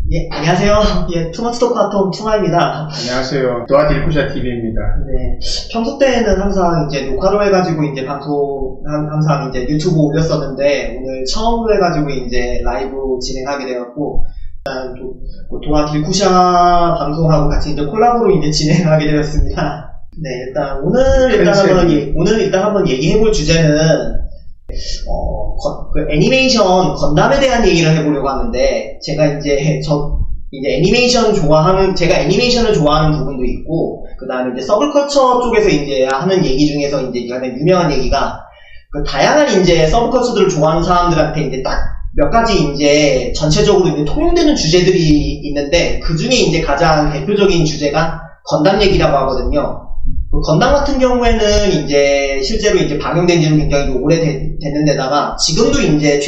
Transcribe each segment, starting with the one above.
예, 안녕하세요. 예, 투머치 토크 아톰 투마입니다. 안녕하세요. 노아딜쿠샤 TV입니다. 네, 평소 때는 항상 이제 녹화로 해가지고 이제 방송, 항상 이제 유튜브 올렸었는데, 오늘 처음으로 해가지고 이제 라이브 진행하게 되었고, 일단 도아 딜쿠샤 방송하고 같이 이제 콜라보로 이제 진행하게 되었습니다. 네, 일단 오늘 일단 한번 얘기해볼 주제는, 그 애니메이션 건담에 대한 얘기를 해보려고 하는데, 제가 이제 제가 애니메이션을 좋아하는 부분도 있고, 그 다음에 이제 서브컬처 쪽에서 이제 하는 얘기 중에서 이제 가장 유명한 얘기가, 그 다양한 이제 서브컬처들을 좋아하는 사람들한테 이제 딱 몇 가지 이제 전체적으로 이제 통용되는 주제들이 있는데, 그 중에 이제 가장 대표적인 주제가 건담 얘기라고 하거든요. 그 건담 같은 경우에는 이제 실제로 이제 방영된 지는 굉장히 오래 됐는데다가 지금도 이제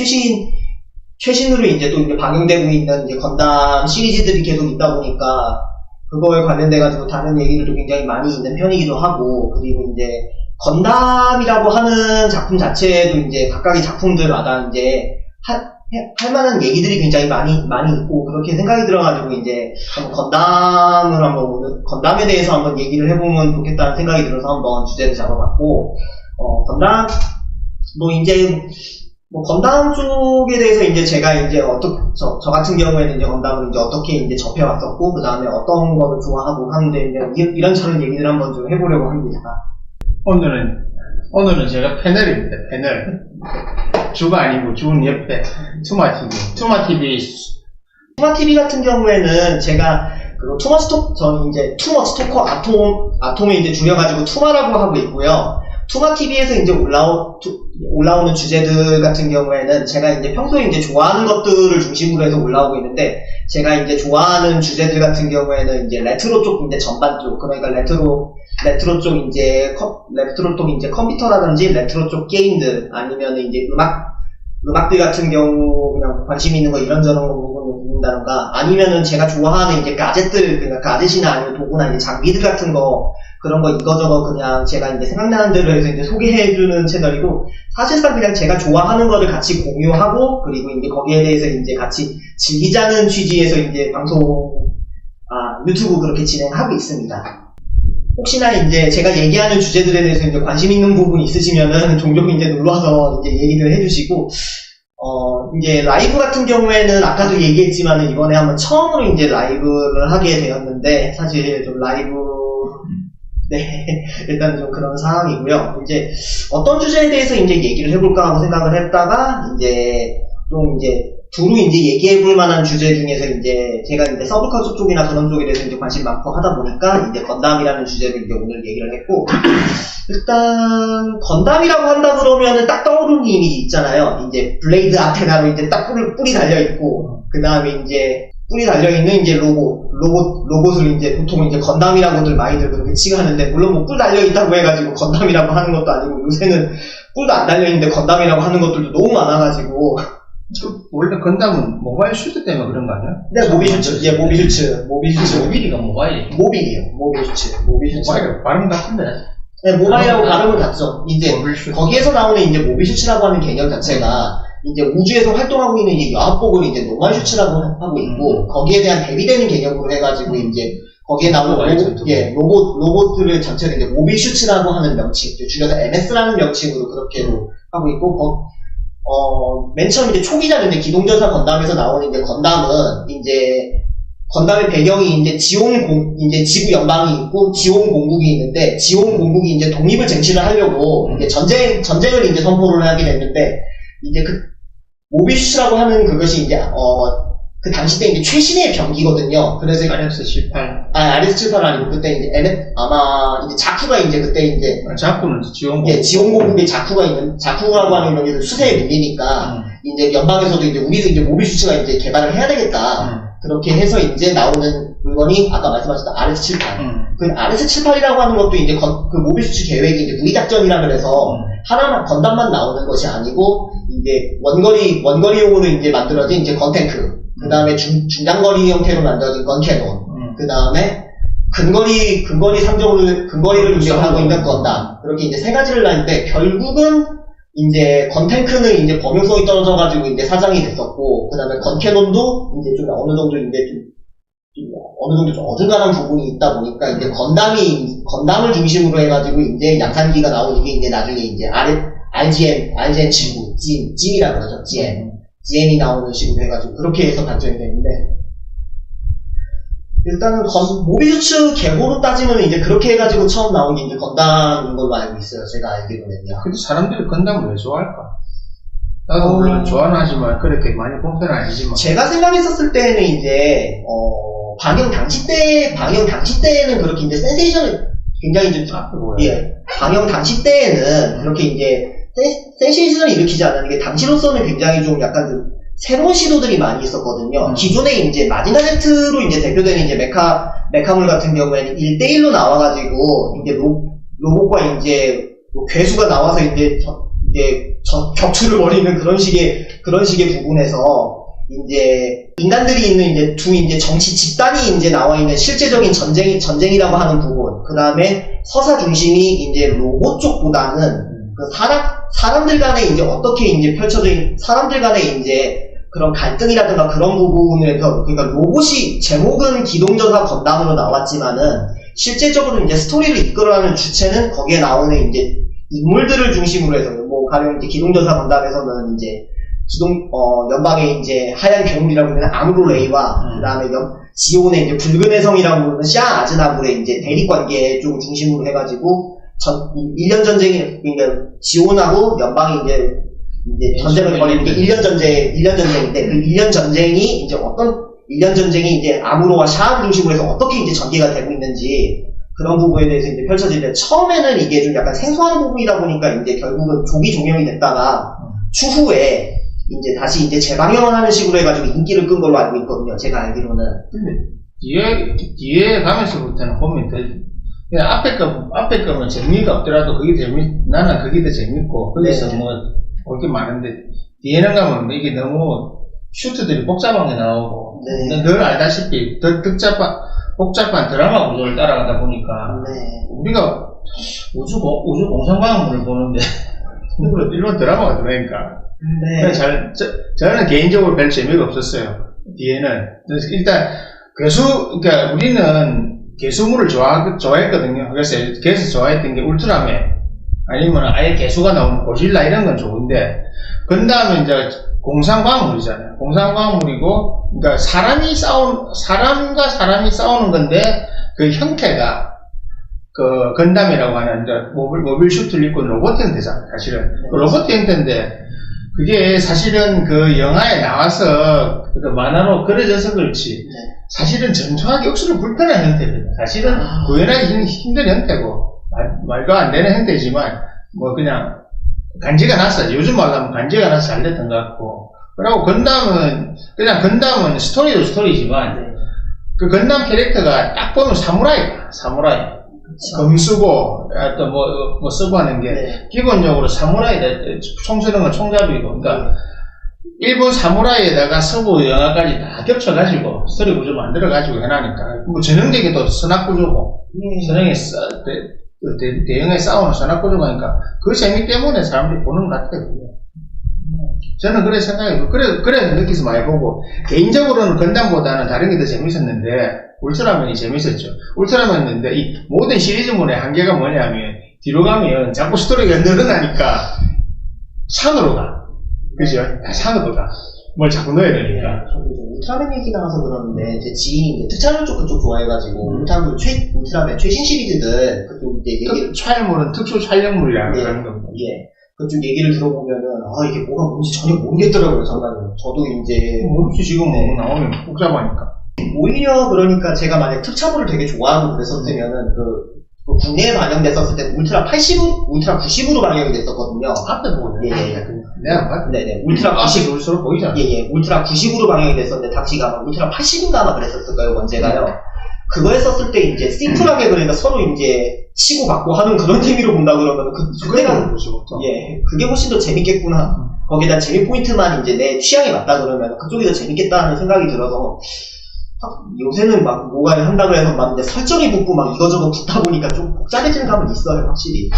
최신으로 이제 또 이제 방영되고 있는 이제 건담 시리즈들이 계속 있다 보니까 그거에 관련돼가지고 다른 얘기들도 굉장히 많이 있는 편이기도 하고, 그리고 이제 건담이라고 하는 작품 자체도 이제 각각의 작품들마다 이제 할 만한 얘기들이 굉장히 많이 있고, 그렇게 생각이 들어가지고 이제 한번 건담에 대해서 한번 얘기를 해보면 좋겠다는 생각이 들어서 한번 주제를 잡아봤고, 건담 건담 쪽에 대해서 이제 제가 이제 저 같은 경우에는 이제 건담을 이제 어떻게 이제 접해왔었고, 그 다음에 어떤 거를 좋아하고 하는데 이제 이런저런 얘기를 한번 좀 해보려고 합니다. 오늘은 제가 패널입니다. 패널. 주가 아니고 주는 옆에 투마TV. 투마TV 같은 경우에는 제가 저는 이제 투머치 토커 아톰에 이제 줄여가지고 투마라고 하고 있고요. 투마TV에서 이제 올라오는 주제들 같은 경우에는 제가 이제 평소에 이제 좋아하는 것들을 중심으로 해서 올라오고 있는데, 제가 이제 좋아하는 주제들 같은 경우에는 이제 레트로 쪽 이제 전반 쪽, 그러니까 레트로 쪽 이제 컴퓨터라든지 레트로 쪽 게임들, 아니면 이제 음악들 같은 경우 그냥 관심 있는 거 이런저런 거 부분을 듣는다던가, 아니면은 제가 좋아하는 이제 가젯들, 그러니까 가젯이나 아니면 도구나 이제 장비들 같은 거, 그런 거 이거저거 그냥 제가 이제 생각나는 대로 해서 이제 소개해주는 채널이고, 사실상 그냥 제가 좋아하는 거를 같이 공유하고, 그리고 이제 거기에 대해서 이제 같이 즐기자는 취지에서 이제 유튜브 그렇게 진행하고 있습니다. 혹시나 이제 제가 얘기하는 주제들에 대해서 이제 관심 있는 부분이 있으시면은 종종 이제 놀러와서 이제 얘기를 해주시고, 이제 라이브 같은 경우에는 아까도 얘기했지만은 이번에 한번 처음으로 이제 라이브를 하게 되었는데, 사실 좀 네, 일단 좀 그런 상황이고요. 이제 어떤 주제에 대해서 이제 얘기를 해볼까 하고 생각을 했다가, 두루 이제 얘기해볼 만한 주제 중에서 이제 제가 이제 서브컬처 쪽이나 그런 쪽에 대해서 이제 관심 많고 하다 보니까 이제 건담이라는 주제로 이제 오늘 얘기를 했고, 일단 건담이라고 한다 그러면은 딱 떠오르는 이미지 있잖아요. 이제 블레이드 아테나로 이제 딱 뿔이 달려있고, 그 다음에 이제 뿔이 달려있는 이제 로봇을 이제 보통 이제 건담이라고들 많이들 그렇게 칭하는데, 물론 뭐 뿔 달려있다고 해가지고 건담이라고 하는 것도 아니고, 요새는 뿔도 안 달려있는데 건담이라고 하는 것들도 너무 많아가지고. 원래 건담은 모바일 슈트 때문에 그런 거 아니야? 네, 모비슈츠. 모빌이가 모바일이에요. 모빌이에요. 모비슈츠. 모바일 발음 같은데? 네, 모바일하고 발음을 같죠. 이제 거기에서 나오는 이제 모비슈츠라고 하는 개념 자체가 이제 우주에서 활동하고 있는 이 여합복을 이제 노멀슈츠라고 하고 있고, 거기에 대한 대비되는 개념으로 해가지고 이제 거기에 나오는 로봇들을 전체를 이제 모비슈츠라고 하는 명칭, 줄여서 MS라는 명칭으로 그렇게 하고 있고, 맨 처음 이제 초기작인데 기동전사 건담에서 나오는 이제 건담의 배경이 이제 지구 연방이 있고 지온 공국이 있는데, 지온 공국이 이제 독립을 쟁취를 하려고 이제 전쟁을 이제 선포를 하게 됐는데, 이제 모비슈츠라고 하는 그것이 이제 그 당시 때 이제 최신의 병기거든요. 그래서 RS-78. RS-78 아니고 그때 이제 아마 이제 자쿠가 이제 그때 이제 자쿠는 지온 공국의 자쿠라고 하는 병기들 수세에 밀리니까 이제 연방에서도 이제 우리도 이제 모비슈츠가 이제 개발을 해야 되겠다. 그렇게 해서 이제 나오는 물건이 아까 말씀하셨던 RS-78. 그 RS-78이라고 하는 것도 이제 그 모비슈츠 계획이 이제 무기작전이라 그래서 하나만 건담만 나오는 것이 아니고, 이제 원거리용으로 이제 만들어진 이제 건탱크, 그 다음에 중장거리 형태로 만들어진 건캐논, 그 다음에 근거리를 운영하고 있는 건담, 그렇게 이제 세 가지를 나는데, 결국은 이제 건탱크는 이제 범용성이 떨어져가지고 이제 사장이 됐었고, 그 다음에 건캐논도 이제 좀 어느 정도 이제 어느 정도 좀 어중간한 부분이 있다 보니까 이제 건담을 중심으로 해가지고 이제 양산기가 나오는 게 이제 나중에 이제 RGM 친구, GM이라고 그러죠. GM이 나오는 식으로 해가지고 그렇게 해서 발전이 됐는데, 일단은 모비주츠 계보로 따지면 이제 그렇게 해가지고 처음 나온 게 이제 건담인 걸로 알고 있어요. 제가 알기로는요. 근데 사람들이 건담을 왜 좋아할까? 나도 물론 좋아는 하지만 그렇게 많이 본 편은 아니지만. 제가 생각했었을 때는 이제 방영 당시 때에는 그렇게 이제 센세이션을 굉장히 좀 예, 방영 당시 때에는 그렇게 이제 센세이션을 일으키지 않았는 게 당시로서는 굉장히 좀 약간 좀 새로운 시도들이 많이 있었거든요. 기존에 이제 마징가제트로 이제 대표되는 이제 메카물 같은 경우에는 1대1로 나와가지고 이제 로봇과 이제 뭐 괴수가 나와서 이제 격투를 벌이는 그런 식의 부분에서 이제 인간들이 있는 이제 두 이제 정치 집단이 이제 나와 있는 실제적인 전쟁이라고 하는 부분, 그 다음에 서사 중심이 이제 로봇 쪽보다는 그 사람들 간에 이제 어떻게 이제 펼쳐진 사람들 간에 이제 그런 갈등이라든가 그런 부분에서, 그러니까 로봇이 제목은 기동전사 건담으로 나왔지만은 실제적으로 이제 스토리를 이끌어가는 주체는 거기에 나오는 이제 인물들을 중심으로 해서, 뭐 가령 이제 기동전사 건담에서는 이제 연방의 이제 하얀 괴물이라고 하는 아무로레이와 그 다음에 지온의 이제 붉은 혜성이라고 부르는 샤 아즈나불의 이제 대립관계 쪽을 중심으로 해가지고 1년 전쟁이, 그러니까 지온하고 연방이 이제 전쟁을 벌이는 게 1년 전쟁인데, 그 1년 전쟁이 이제 어떤 1년 전쟁이 이제 아무로와 샤를 중심으로 해서 어떻게 이제 전개가 되고 있는지 그런 부분에 대해서 이제 펼쳐질 때, 처음에는 이게 좀 약간 생소한 부분이다 보니까 이제 결국은 조기 종영이 됐다가 추후에 이제 다시 이제 재방영을 하는 식으로 해가지고 인기를 끈 걸로 알고 있거든요. 제가 알기로는. 근데 뒤에 가면서부터는 보면 그냥 앞에 거면 재미가 없더라도 나는 그게 더 재밌고, 거기서 뭐 볼 게 많은데, 뒤에는 가면 이게 너무 슈트들이 복잡한 게 나오고, 늘 알다시피 복잡한 드라마 구조를 따라가다 보니까, 우리가 우주 공상과학물을 보는데, 일본 드라마가 들어오니까, 저는 개인적으로 별 재미가 없었어요. 뒤에는. 일단, 그러니까 우리는 개수물을 좋아했거든요. 그래서 좋아했던 게 울트라맨, 아니면 아예 개수가 나오는 고질라 이런 건 좋은데, 건담은 이제 공상과학물이잖아요. 공상과학물이고, 그러니까 사람과 사람이 싸우는 건데, 그 형태가, 그 건담이라고 하는 이제 모빌 슈트를 입고 로봇 형태잖아요. 사실은. 그 로봇 형태인데, 그게 사실은 그 영화에 나와서 그 만화로 그려져서 그렇지, 사실은 전투하기 억수로 불편한 형태입니다. 사실은 구현하기 힘든 형태고, 말도 안 되는 형태지만, 뭐 그냥 간지가 났어. 요즘 말로 하면 간지가 나서 잘 됐던 것 같고. 그리고 건담은 스토리도 스토리지만, 그 건담 캐릭터가 딱 보면 사무라이야. 검 쓰고, 또 뭐 쓰고 하는 게, 기본적으로 사무라이다. 총 쓰는 건 총잡이고. 그러니까, 일본 사무라이에다가 서부 영화까지 다 겹쳐가지고, 스토리 구조 만들어가지고 해놔니까. 뭐 전형적인 또 선악구조고, 대형의 싸우는 선악구조가 하니까, 그 재미 때문에 사람들이 보는 것 같아요. 저는 그래 생각해요. 그래 느끼서 많이 보고, 개인적으로는 건담보다는 다른 게 더 재밌었는데, 울트라맨이 재밌었죠. 울트라맨인데, 이 모든 시리즈물의 한계가 뭐냐면, 뒤로 가면 자꾸 스토리가 늘어나니까, 산으로 가. 그죠? 산으로 가. 뭘 자꾸 넣어야 되니까. 저도 울트라맨 얘기 나와서 그러는데, 제 지인이 특촬물 쪽 그쪽 좋아해가지고, 울트라맨 최신 시리즈들, 그쪽 이제 얘기를. 촬영물은 특수 촬영물이라는 그런 겁니다. 예. 그쪽 얘기를 들어보면은, 이게 뭐가 뭔지 전혀 모르겠더라고요, 정말로. 저도 이제. 모르지, 지금 뭐 나오면 복잡하니까. 오히려 그러니까 제가 만약 특촬물을 되게 좋아하고 그랬었으면은, 국내에 반영됐었을 때 울트라 90으로 반영이 됐었거든요. 앞에 보고. 내가 봤 네네. 울트라 90. 울수록 보이잖아. 울트라 90으로 방영이 됐었는데, 당시가 아마 울트라 80인가 아마 그랬었을 거예요, 원제가요. 그거 했었을 때 이제 심플하게 그러니까 서로 이제 치고받고 하는 그런 재미로 본다 그러면 그때가 그게 훨씬 더 재밌겠구나. 거기다 재미 포인트만 이제 내 취향에 맞다 그러면 그쪽이 더 재밌겠다는 생각이 들어서, 요새는 막 뭐가 한다고 해서 막 이제 설정이 붙고 막 이거저거 붙다 보니까 좀 복잡해지는 감은 있어요, 확실히.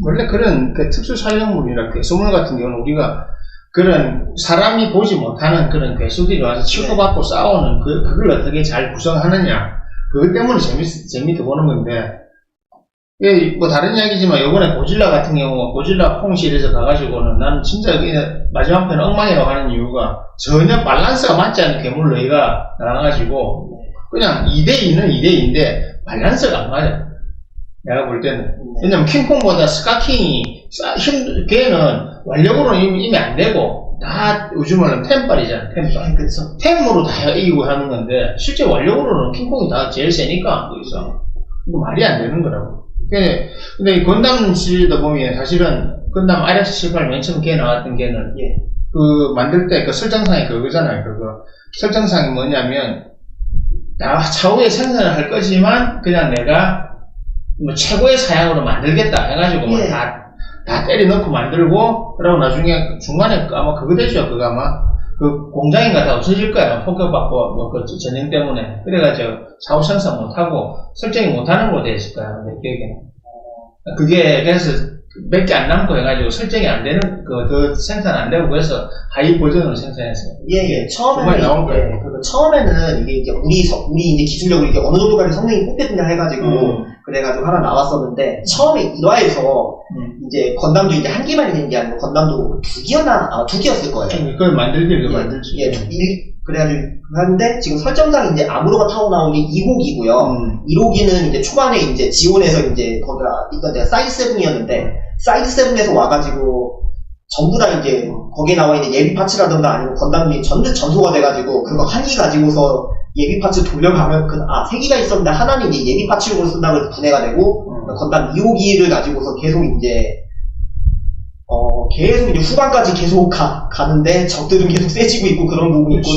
원래 그런 그 특수 촬영물이나 괴수물 같은 경우는 우리가 그런 사람이 보지 못하는 그런 괴수들이 와서 치고받고 싸우는 그걸 어떻게 잘 구성하느냐. 그것 때문에 재밌게 보는 건데, 예, 뭐 다른 이야기지만 요번에 고질라 같은 경우, 고질라 콩실에서 가가지고는 나는 진짜 마지막 편 엉망이라고 하는 이유가 전혀 밸런스가 맞지 않는 괴물 너희가 나와가지고 그냥 2대2는 2대2인데 밸런스가 안 맞아. 내가 볼 때는. 왜냐면 킹콩보다 스카킹이 걔는 완력으로는 이미 안 되고 다 요즘 말하면 템빨이잖아. 템빨. 그쵸. 템으로 다 이기고 하는 건데 실제 완력으로는 킹콩이 다 제일 세니까 거기서 이거 말이 안 되는 거라고. 근데 이 건담 시리즈 보면 사실은 건담 RX-78 맨 처음 걔 나왔던 걔는 그 만들 때 그 설정상이 그거잖아요. 그거 설정상이 뭐냐면 나 차후에 생산을 할 거지만 그냥 내가 뭐 최고의 사양으로 만들겠다 해가지고 뭐 다 때려 넣고 만들고 그러고 나중에 중간에 아마 그거 되죠. 그거 아마 그 공장인가 다 없어질 거야. 폭격받고 뭐 그 전쟁 때문에 그래가지고 사후 생산 못하고 설정이 못하는 걸로 되었을 거야. 내 기억에는. 그게 그래서 몇 개 안 남고 해가지고 설정이 안 되는 그 생산 안 되고 그래서 하이 버전으로 생산했어요. 처음에는 나올 거예요. 처음에는 이게 이제 우리 이제 기술력으로 이게 어느 정도까지 성능이 뽑혔냐 해가지고 그래가지고 하나 나왔었는데 처음에 1화에서 이제 건담도 이제 한 개만 있는 게 아니고 건담도 두 개였을 거예요. 그걸 만들지. 그래가지고 하는데 지금 설정상 이제 암으로가 타고 나온 게 2호기고요. 1호기는 이제 초반에 이제 지원해서 이제 거기가 일단 내가 사이드 7이었는데 사이드 7에서 와가지고 전부 다 이제 거기에 나와 있는 예비 파츠라든가 아니면 건담이 전소가 돼가지고 그거 한 기 가지고서 예비 파츠 돌려가면 세 기가 있었는데 하나는 이제 예비 파츠용으로 쓴다고 해서 분해가 되고 건담 2호기를 가지고서 계속 이제 후반까지 계속 가는데 적들은 계속 세지고 있고 그런 부분이 있고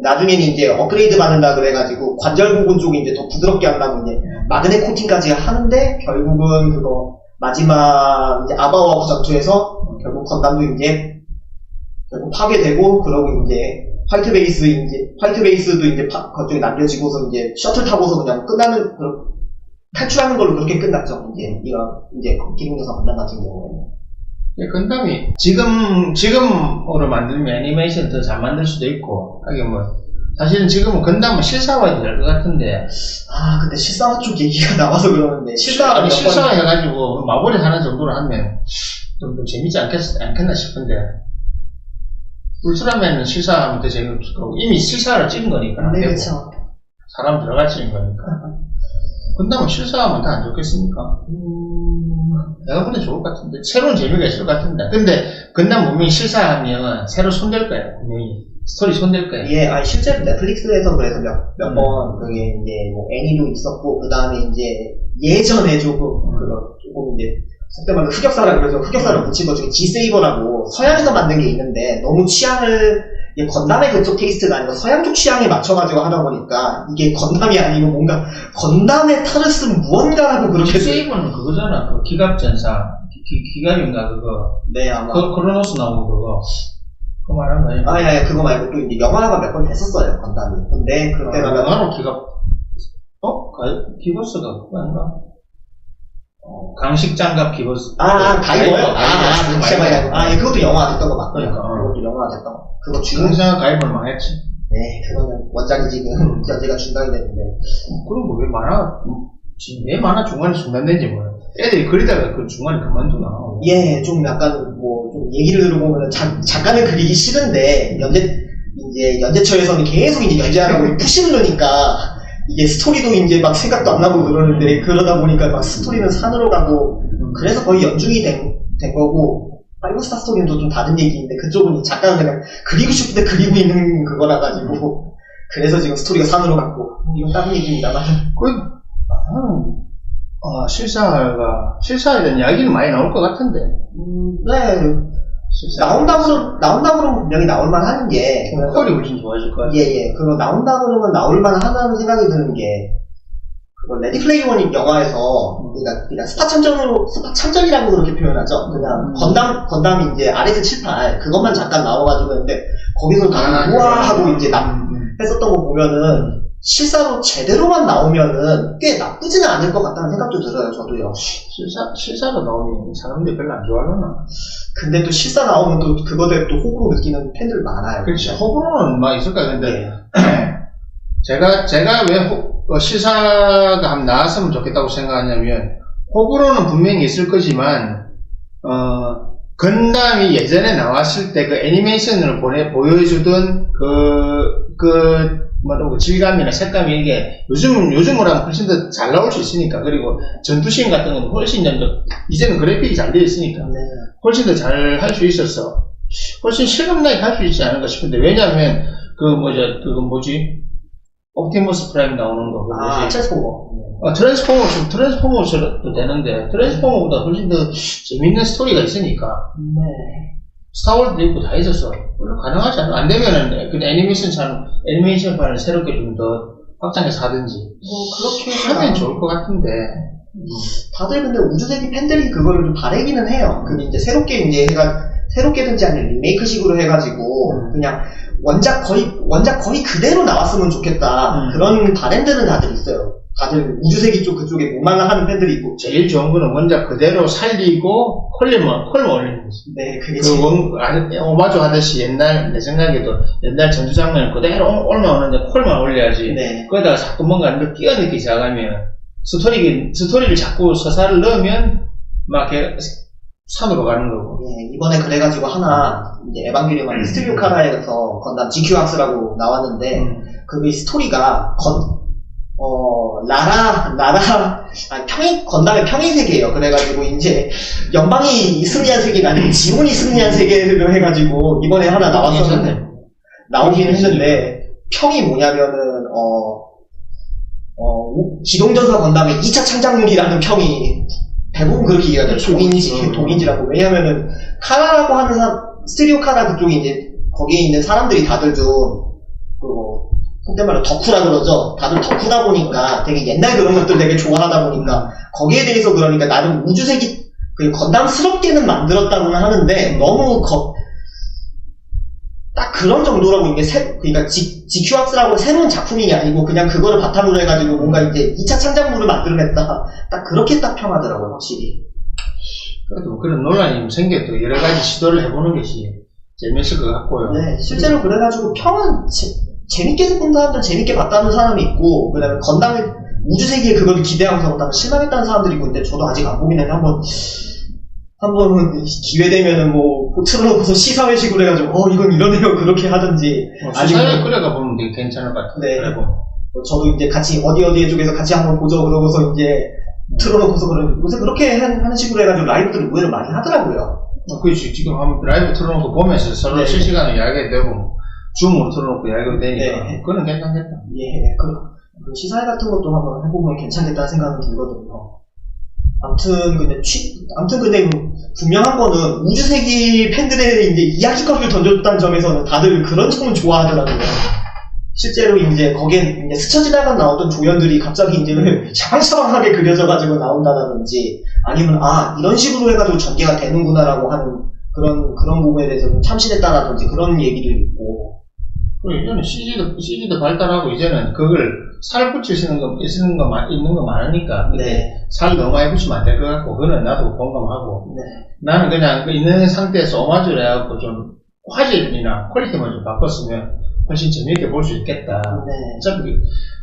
나중에는 이제 업그레이드 받는다 그래가지고 관절 부분 쪽이 이제 더 부드럽게 한다고 이제 마그넷 코팅까지 하는데 결국은 그거 마지막 이제 아바와 전투에서 결국 건담도 이제 결국 파괴되고 그러고 이제 화이트 베이스도 이제 그쪽에 남겨지고서 이제 셔틀 타고서 그냥 끝나는 탈출하는 걸로 그렇게 끝났죠. 이제 기능조사 건담 같은 경우에는. 건담이 지금으로 만들면 애니메이션 더 잘 만들 수도 있고 하긴 뭐 사실은 지금은 건담은 실사화해도 될 것 같은데 근데 실사화 쪽 얘기가 나와서 그러는데 실사화 해가지고 마블이 하는 정도로 하면 좀 더 재밌지 않겠나 싶은데 울트라맨은 실사하면 더 재미없을 거고 이미 실사를 찍은 거니까 네, 그렇죠. 사람 들어가 찍은 거니까 건담은 실사하면 다 안 좋겠습니까? 내가 보기엔 좋을 것 같은데 새로운 재미가 있을 것 같은데 근데 건담 분명히 실사하면 새로 손댈 거예요. 분명히 스토리 손댈 거예요. 실제로 넷플릭스에서 그래서 몇 번 그게 이제 뭐 애니도 있었고 그 다음에 이제 예전에 조금 이제 그때 말로 흑역사라 그래서 흑역사를 붙인 것 중에 G-세이버라고 서양에서 만든 게 있는데 너무 취향을 건담의 그쪽 테이스트가 아니고 서양 쪽 취향에 맞춰가지고 하다 보니까 이게 건담이 아니고 뭔가 건담의 탈을 쓴 무언가라고 그렇게 G-세이버는 그거잖아. 그 기갑전사 기갑인가 그거. 네 아마 크로노스 나오고 그거. 그거 말하는 거 아니야? 그거 말고 또 이제 영화가 몇 번 됐었어요 건담이. 근데 그때가 영화로 기갑 기버스가 그거 아닌가? 강식장갑 기버스. 가이버요? 그것도 영화 됐던 거 맞고요. 그러니까. 그것도 영화 됐던 거. 그거 주인. 강식장갑 가이버는 망했지. 네, 그거는 원작이 지금 연재가 중단이 됐는데. 그럼 뭐 왜 만화 중간에 중단된지 몰라. 애들이 그리다가 그 중간에 그만두나. 좀 약간 좀 얘기를 들어보면 작가는 그리기 싫은데 연재처에서는 계속 이제 연재하라고 푸시를 넣으니까 이게 스토리도 이제 막 생각도 안 나고 그러는데 그러다 보니까 막 스토리는 산으로 가고 그래서 거의 연중이 된 거고 5스타 스토리는 좀 다른 얘기인데 그쪽은 작가는 그냥 그리고 싶을 때 그리고 있는 그거라 가지고 그래서 지금 스토리가 산으로 갔고 이건 다른 얘기입니다만 실사에 대한 이야기는 많이 나올 것 같은데. 나온다고는 분명히 나올만 하는 게. 퀄이 훨씬 좋아질 것 같아요. 그거 나온다고는 나올만 하다는 생각이 드는 게, 레디 플레이어 원 영화에서, 그러니까 스파 참전이라고 그렇게 표현하죠. 그냥 건담이 이제 RX-78, 그것만 잠깐 나와가지고 했는데, 거기서 우와! 하고 이제 했었던 거 보면은, 실사로 제대로만 나오면은 꽤 나쁘지는 않을 것 같다는 생각도 들어요, 저도요. 실사로 나오면 사람들이 별로 안 좋아하려나? 근데 또 실사 나오면 또 그거대로 또 호불호 느끼는 팬들 많아요. 그렇지. 호불호는 막 있을 거야. 근데, 네. 제가 왜 실사가 한번 나왔으면 좋겠다고 생각하냐면, 호불호는 분명히 있을 거지만, 건담이 예전에 나왔을 때 그 애니메이션으로 보여주던 뭐라고 질감이나 색감이 이게 요즘으로 하면 훨씬 더 잘 나올 수 있으니까. 그리고 전투씬 같은 건 훨씬 더, 이제는 그래픽이 잘 되어 있으니까. 네. 훨씬 더 잘 할 수 있었어. 훨씬 실감나게 할 수 있지 않을까 싶은데, 왜냐면, 옵티머스 프라임 나오는 거. 트랜스포머도 되는데, 트랜스포머보다 훨씬 더 재밌는 스토리가 있으니까. 네. 스타워즈도 있고 다 있었어. 가능하지 않아? 안 되면은, 그냥 애니메이션판을 새롭게 좀 더 확장해서 하든지. 그렇게 하면 좋을 것 같은데. 다들 근데 우주세기 팬들이 그거를 좀 바라기는 해요. 근데 이제 새롭게든지 아니면 리메이크식으로 해가지고, 그냥 원작 거의 그대로 나왔으면 좋겠다. 그런 바램들은 다들 있어요. 다들 우주세기 쪽 그쪽에 목말라 하는 팬들이 있고. 제일 좋은 거는 원작 그대로 살리고 콜만 올리는 거지. 네, 그게 오마주 하듯이 내 생각에도 옛날 전투 장면을 그대로 올라오는데 콜만 올려야지. 네. 거기다가 자꾸 뭔가 끼어넣기 시작하면 스토리를 자꾸 서사를 넣으면 막 산으로 가는 거고. 예, 이번에 그래가지고 하나 이제 에반게리온 스튜디오 카라에서 건담 GQ학스라고 나왔는데 그 스토리가 건담의 평행 세계예요. 그래가지고 이제 연방이 승리한 세계가 아니고 지문이 승리한 세계로 해가지고 이번에 하나 나왔었는데 나오긴 했는데 평이 뭐냐면은 기동전사 건담의 2차 창작물이라는 평이 대부분 그렇게 이해가 돼요. 동인지라고. 왜냐면은 카라라고 하는 스튜디오 카라 그쪽에 이제 거기에 있는 사람들이 다들 좀 속된 말로 덕후라 그러죠. 다들 덕후다 보니까 되게 옛날 그런 것들 되게 좋아하다 보니까 거기에 대해서 그러니까 나름 우주세기 건담스럽게는 만들었다고는 하는데 너무 딱 그런 정도라고 이게 그러니까 GQ학스라고 새로운 작품이 아니고 그냥 그거를 바탕으로 해가지고 뭔가 이제 2차 창작물을 만들어냈다. 딱 그렇게 딱 평하더라고요, 확실히. 그래도 그런 논란이 생겨도 여러 가지 시도를 해보는 것이 재밌을 것 같고요. 네, 실제로 그래가지고 평은 재밌게 본 사람들 재밌게 봤다는 사람이 있고, 그 다음에 건담의 우주세계에 그걸 기대하면서 봤다면 실망했다는 사람들이 있고, 근데 저도 아직 안 보긴 했는데 한번 기회되면은 틀어놓고서 시사회식으로 해가지고 이건 이러네요 그렇게 하든지 시사회 끌어가 보면 되게 괜찮을 것 같아요. 네. 저도 이제 같이 어디 쪽에서 같이 한번 보죠 그러고서 이제 틀어놓고서 요새 그렇게 하는 식으로 해가지고 라이브들을 의외로 많이 하더라고요. 그렇지. 지금 한번 라이브 틀어놓고 보면서 서로 네. 실시간으로 이야기해도 되고 줌으로 틀어놓고 이야기해도 되니까 네. 그거는 괜찮겠다. 예, 그 시사회 같은 것도 한번 해보면 괜찮겠다는 생각은 들거든요. 아무튼 근데 분명한 거는 우주세기 팬들의 이제 이야기거리를 던졌다는 점에서는 다들 그런 점은 좋아하더라고요. 실제로 이제 거기에 이제 스쳐 지나가 나오던 조연들이 갑자기 이제 샤방샤방하게 그려져가지고 나온다든지 아니면 이런 식으로 해가지고 전개가 되는구나라고 하는 그런 부분에 대해서 참신했다라든지 그런 얘기도 있고. 그리고 이제는 CG도 발달하고 이제는 그걸 살 붙이시는 거 있는 거 많으니까. 네. 살 너무 많이 붙이면 안 될 것 같고, 그거는 나도 공감하고. 네. 나는 그냥 그 있는 상태에서 오마주를 해갖고 좀 화질이나 퀄리티만 좀 바꿨으면 훨씬 재미있게 볼 수 있겠다. 네.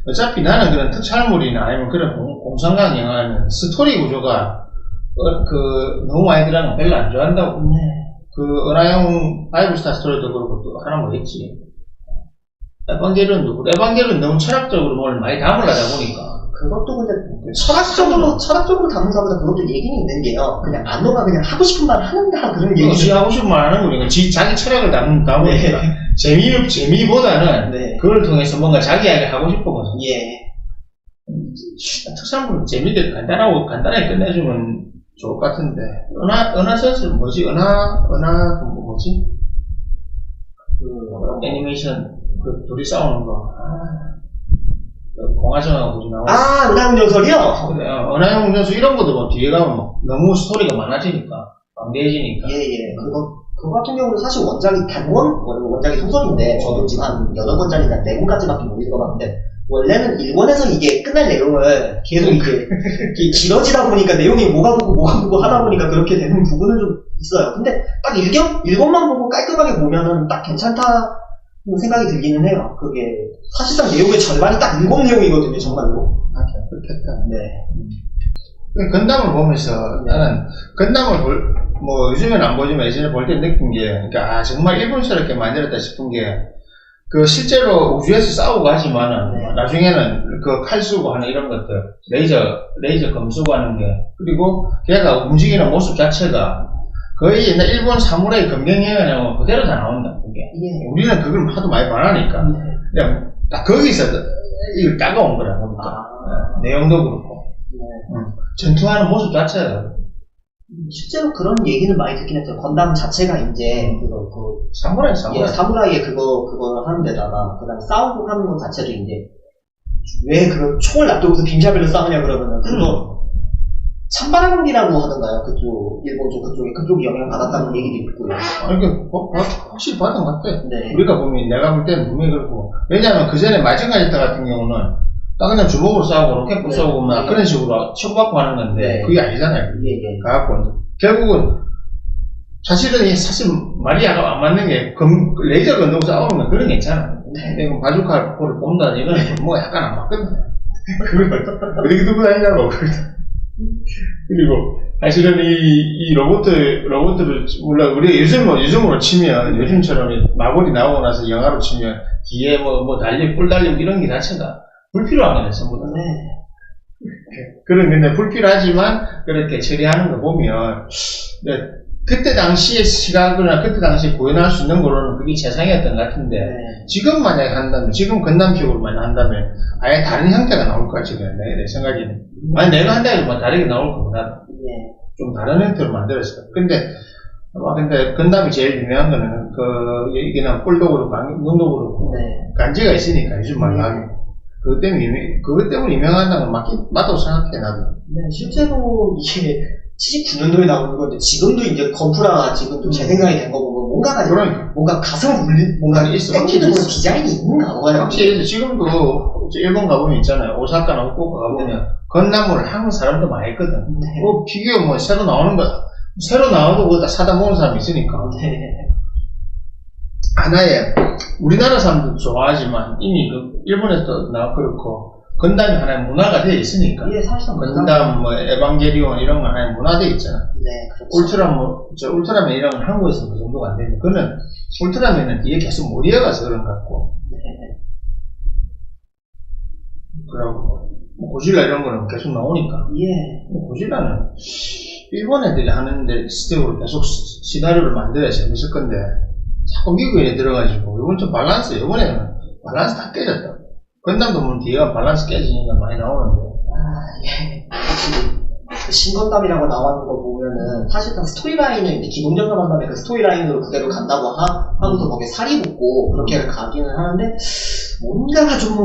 어차피 나는 그런 특촬물이나 아니면 그런 공상강 영화는 스토리 구조가 너무 많이 들어가는 거 별로 안 좋아한다고. 네. 은하영 바이브스타 스토리도 그렇고 또 하나 뭐 있지. 에반게리온도 그렇고, 에반게리온 너무 철학적으로 뭘 많이 담으려다 보니까. 그것도 근데 철학적으로 담는 것보다 그것도 얘기는 있는 게요. 그냥 안노가 그냥 하고 싶은 말 하는다 그런 얘기. 지 하고 싶은 말 하는 거니까 자기 철학을 담으니까 네. 재미보다는 네. 그걸 통해서 뭔가 자기 이야기 하고 싶어서. 예. 특산물은 재미들 간단하게 끝내주면 좋을 것 같은데. 은하선수 뭐지? 뭐지? 애니메이션 둘이 싸우는 거. 공화정하고 둘이 나오는 은하영 전설이요? 은하영 운전수 이런 것도 뒤에 가면 너무 스토리가 많아지니까 방대해지니까. 예. 그거 같은 경우는 사실 원작이 단권? 원작이 소설인데 저도 지금 한 8권짜리나 4권까지밖에 못 읽어봤는데 원래는 일본에서 이게 끝날 내용을 계속 이게 길어지다 보니까 내용이 뭐가 보고 하다 보니까 그렇게 되는 부분은 좀 있어요. 근데 딱 일권만 보고 깔끔하게 보면은 딱 괜찮다는 생각이 들기는 해요. 그게 사실상 내용의 절반이 딱 일본 내용이거든요, 정말로. 아, 그렇겠다. 네. 건담을 보면서 나는 건담을 뭐 요즘엔 안 보지만 예전에 볼 때 느낀 게, 그러니까 정말 일본스럽게 만들었다 싶은 게, 그 실제로 우주에서 싸우고 하지만은 나중에는 그 칼 쓰고 하는 이런 것들, 레이저 검 쓰고 하는 게, 그리고 걔가 움직이는 모습 자체가 거의 옛날 일본 사무라이 검경행위는 그대로 다 나온다. 그게 우리는 그걸 하도 많이 반하니까 그냥 딱 거기서 이걸 따가온 거라 보니까 내용도 그렇고 전투하는 모습 자체가 실제로 그런 얘기는 많이 듣긴 했어요. 건담 자체가 이제 사무라이의 그거 하는 데다가 그다음 싸우고 하는 것 자체도 이제 왜 그걸 총을 놔두고서 빔샤벨로 싸우냐 그러면은 그거 찬바람이라고 하던가요? 그쪽 일본 쪽 그쪽이 영향 받았다는 얘기도 있고요. 아니 확실히 받은 것 같아. 네. 우리가 보면 내가 볼 때는 분명히 그렇고, 왜냐하면 그 전에 마징가제타 같은 경우는 딱 그냥 주먹으로 싸우고 로켓으로 싸우고 막 그런 식으로 치고받고 하는 건데 그게 아니잖아요. 가갖고 결국은 사실 말이 안 맞는 게 레이저 건너고 싸우는 건 그런 게 있잖아. 근데 바주카를 본다 이거는 뭐 약간 안 맞거든. 그걸 어떻게 두고 다니냐고. 그리고 사실은 이 로봇들을 몰라 우리가 요즘으로 치면 요즘처럼 마블이 나오고 나서 영화로 치면 뒤에 뭐 뿔 달리고 이런 게 자체가 불필요한 거네 전부 다. 그런 근데 불필요하지만 그렇게 처리하는 거 보면 그때 당시의 시각이나 그때 당시에 구현할 수 있는 거로는 그게 최상이었던 것 같은데 지금 만약에 한다면 지금 건담식으로 만약 한다면 아예 다른 형태가 나올 것 같지 내 생각에는. 아니 내가 한다면 뭐 다르게 나올 거보다 좀 다른 형태로 만들었을 거야. 근데 건담이 제일 유명한 거는 이게 뿔도 그렇고 눈도 그렇고 간지가 있으니까 요즘 말로 하면 그것 때문에 유명하다는 건 맞다고 생각해 나도. 실제로 이게 79년도에 나오는 건데 지금도 이제 건프라가 지금도 재생산이 된 거 보면 뭔가 가슴을 울린 뭔가 땡기는 그런 디자인이 있는가 봐요. 확실히 지금도 일본 가보면 있잖아요. 오사카나 후쿠오카 가보면 건담을 한국 사람도 많이 있거든. 피규어 새로 나오는 거 새로 나와도 그거 다 사다 모으는 사람이 있으니까. 하나의 우리나라 사람도 좋아하지만 이미 일본에서도 그렇고 건담이 하나의 문화가 되어 있으니까. 사실상 건담, 에반게리온 이런 건 하나의 문화되어 있잖아. 그렇죠. 울트라맨 이런 건 한국에서는 그 정도가 안 되는데, 그거는 울트라맨은 뒤에 계속 못 이어가서 그런 것 같고. 그러고, 고질라 이런 거는 계속 나오니까. 고질라는 일본 애들이 하는데 스텝으로 계속 시나리오를 만들어야 재밌을 건데, 자꾸 미국 애들 들어가지고, 이건 좀 이번에는 밸런스 다 깨졌다. 건담도 보면 뒤에가 밸런스 깨지니까 많이 나오는데. 신건담이라고 나오는 거 보면은 사실상 스토리라인은 이제 기본적으로 건담의 그 스토리라인으로 그대로 간다고 하고서 거기에 살이 붙고 그렇게 가기는 하는데 뭔가가 좀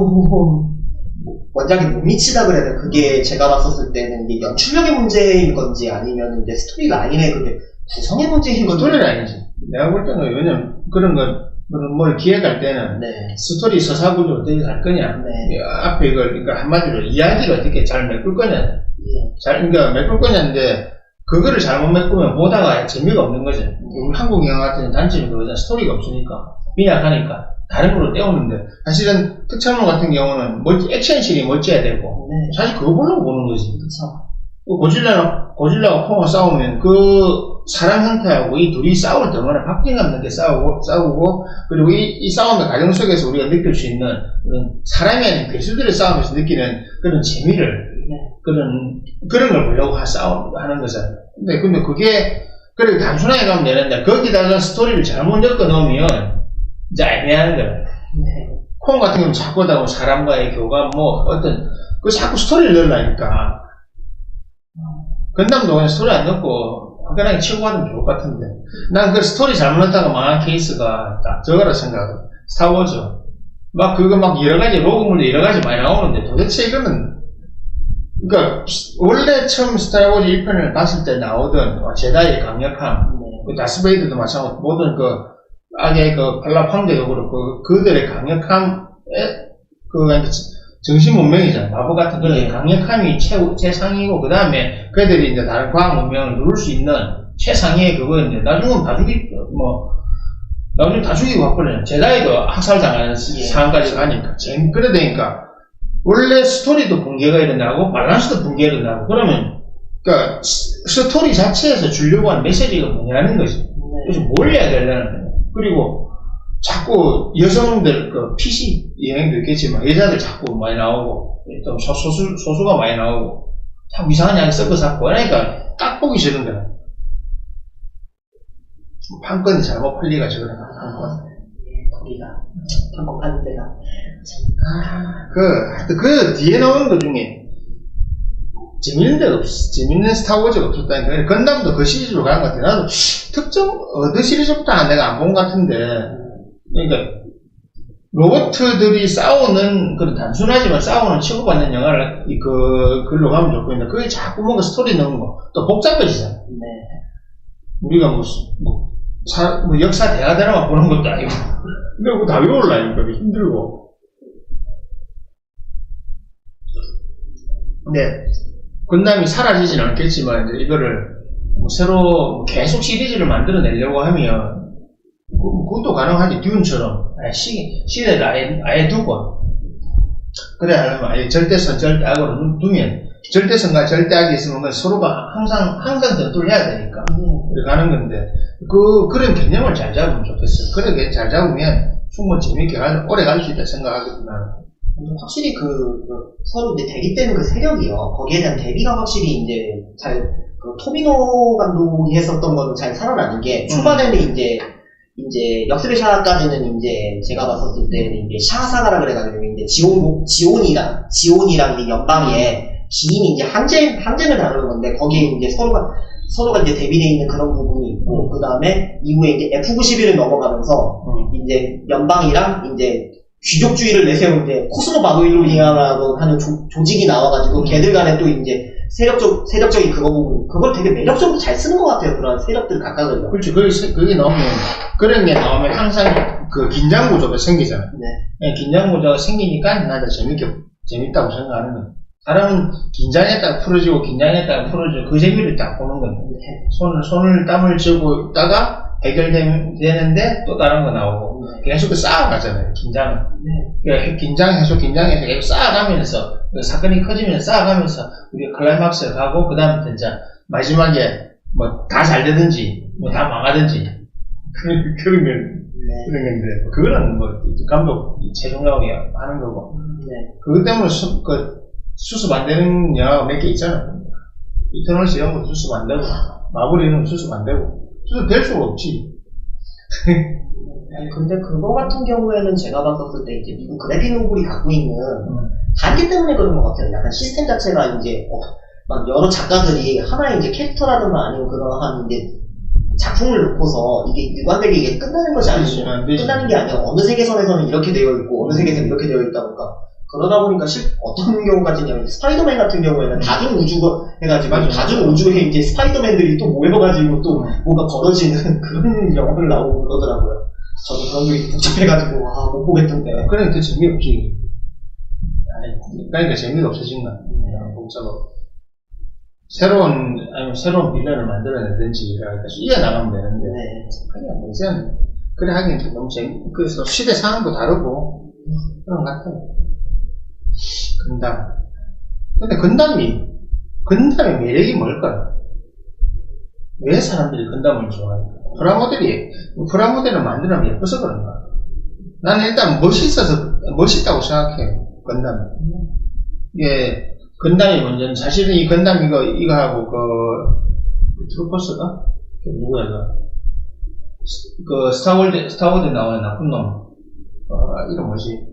원작이 못 미치다 그래야 돼. 그게 제가 봤었을 때는 이게 연출력의 문제인 건지 아니면 이제 스토리라인의 그게 구성의 문제인 건지. 스토리라인이지. 내가 볼 때는 왜냐면 그런 뭘 기획할 때는 스토리 서사구조 어떻게 갈 거냐, 앞에 그러니까 한마디로 이야기를 어떻게 잘 메꿀 거냐, 그러니까 메꿀 거냐인데 그거를 잘못 메꾸면 보다가 재미가 없는 거지. 우리 한국 영화 같은 단점이 그거잖아. 스토리가 없으니까 미약하니까 다른 걸로 때우는데 사실은 특촬물 같은 경우는 액션씬이 멋져야 되고 사실 그거 보려고 보는 거지. 고질라가 콩과 싸우면 사람 형태하고 이 둘이 싸울 때 얼마나 박진감 있게 싸우고, 그리고 이 싸움의 과정 속에서 우리가 느낄 수 있는 그런 사람이 아닌 괴수들의 싸움에서 느끼는 그런 재미를, 그런 걸 보려고 하는 거잖아요. 근데 그게, 그렇게 단순하게 가면 되는데, 거기다가 스토리를 잘못 엮어 놓으면, 이제 애매한 거야. 콩 같은 경우는 자꾸 사람과의 교감, 자꾸 스토리를 넣으려니까. 건담도 그냥 스토리 안 넣고, 화끈하게 치고 가면 좋을 것 같은데. 난 그 스토리 잘못 넣었다가 망한 케이스가 딱 저거라 생각해. 스타워즈. 여러 가지, 로그물도 여러 가지 많이 나오는데 도대체 이거는, 그러니까, 원래 처음 스타워즈 1편을 봤을 때 나오던 제다이의 강력함, 다스베이드도 마찬가지로 모든 악의 팔라 황제도 그렇고, 그들의 강력함에, 정신 문명이잖아. 마법 같은 그런 예. 강력함이 최상이고, 그 다음에 그들이 이제 다른 과학 문명을 누를 수 있는 최상위의 그거인데, 나중은 다 나중에 다 죽이고 와버려요. 제다이도 학살당하는 상황까지 가니까. 그래 되니까, 원래 스토리도 붕괴가 일어나고, 밸런스도 붕괴가 일어나고, 그러면, 그니까, 스토리 자체에서 주려고 하는 메시지가 뭐냐는 거지. 그래서 뭘 해야 되려는 거야. 그리고, 자꾸 여성들, PC 여행도 있겠지만, 여자들 자꾸 많이 나오고, 좀 소수가 많이 나오고, 참 이상한 양이 섞어 잡고, 그러니까, 딱 보기 싫은 거야. 판권이 잘못 팔리가 저래, 판권. 우리가 판권 파는 데가. 하여튼 그 뒤에 나오는 것 중에, 재밌는 데가 없어. 재밌는 스타워즈가 없었다니까. 건담도 그 시리즈로 가는 것 같아. 나도 특정, 어느 시리즈부터 내가 안 본 것 같은데, 그러니까, 로봇들이 싸우는, 그런 단순하지만 싸우는 치고받는 영화를, 글로 가면 좋겠는데, 그게 자꾸 뭔가 스토리 넣은 거, 또 복잡해지잖아. 네. 우리가 역사 대하 드라마 보는 것도 아니고, 근데 그거 다 외울라니까 힘들고. 근데, 건담이 사라지진 않겠지만, 이제 이거를, 새로 계속 시리즈를 만들어내려고 하면, 그것도 가능하지. 듀운처럼 시대를 아예 두고 그래 하려면 아예 절대선 절대악으로 두면 절대선과 절대악이 있으면 서로가 항상 전투를 해야 되니까 그래 가는 건데 그런 개념을 잘 잡으면 좋겠어요. 그렇게 잘 잡으면 충분히 재밌게 오래 갈 수 있다 생각하거든 나는. 확실히 서로 이제 대립되는 그 세력이요. 거기에 대한 대비가 확실히 이제 토미노 감독이 했었던 거는 잘 살아나는 게 초반에는 이제 역습의 샤까지는 이제 제가 봤었을 때는 이제 샤사가라 그래가지고 이제 지온이랑 이제 연방의 기인이 이제 항쟁을 다루는 건데 거기에 이제 서로가 이제 대비되어 있는 그런 부분이 있고 그 다음에 이후에 이제 F91을 넘어가면서 이제 연방이랑 이제 귀족주의를 내세운 이제 코스모 바도일로니아라고 하는 조직이 나와가지고 걔들 간에 또 이제 세력적인 그거 부분, 그걸 되게 매력적으로 잘 쓰는 것 같아요. 그런 세력들 각각을요. 그렇지. 그게 나오면, 그런 게 나오면 항상 그 긴장 구조가 생기잖아. 네. 긴장 구조가 생기니까 나도 재밌다고 생각하는 거야. 사람은 긴장했다가 풀어지고, 긴장했다가 풀어지고, 그 재미를 딱 보는 건데. 네. 땀을 쥐고 있다가 해결되는데 또 다른 거 나오고. 네. 계속 쌓아가잖아요. 긴장을. 네. 긴장해서 계속 쌓아가면서, 사건이 커지면서 쌓아가면서, 우리가 클라이막스에 가고, 그 다음부터 이제, 마지막에, 다 잘 되든지, 다 망하든지, 그런 건데, 그거는 감독, 최종 감독이 하는 거고. 네. 그것 때문에 수습 안 되는 영화가 몇 개 있잖아. 이터널스 이런 것도 수습 안 되고, 마블 이런 것도 수습 안 되고, 수습 될 수가 없지. 근데 그거 같은 경우에는 제가 봤었을 때 이제 미국 그래픽 노블이 갖고 있는 단계 때문에 그런 것 같아요. 약간 시스템 자체가 이제 막 여러 작가들이 하나의 이제 캐릭터라든가 아니면 그러한 이제 작품을 놓고서 이게 일관되게 이게 끝나는 것이 아니고 끝나는 게 아니라 어느 세계선에서는 이렇게 되어 있고 어느 세계에서는 이렇게 되어 있다 보니까 그러다 보니까 어떤 경우까지냐면 스파이더맨 같은 경우에는 다중 우주가 해가지고 다중 우주에 이제 스파이더맨들이 또 모여가지고 또 뭔가 벌어지는 그런 영화를 나오고 그러더라고요. 저도 그런 게 복잡해가지고 못 보겠던데. 그러니까 재미없지. 그러니까 재미가 없어진 거야. 복잡하고. 새로운 빌런을 만들어내든지, 이어나가면 되는데. 네. 그냥 이제는, 그래 하긴 너무 그래서 시대 상황도 다르고, 그런 것 같아요. 건담. 근데 건담의 매력이 뭘까요? 왜 사람들이 건담을 좋아할까? 프라모델을 만들면 예뻐서 그런가? 나는 일단 멋있다고 생각해요, 건담이. 이게, 건담이 먼저, 사실은 이 건담 이거하고, 트루퍼스가? 누구야, 스타워드 나오는 나쁜 놈. 이름 뭐지?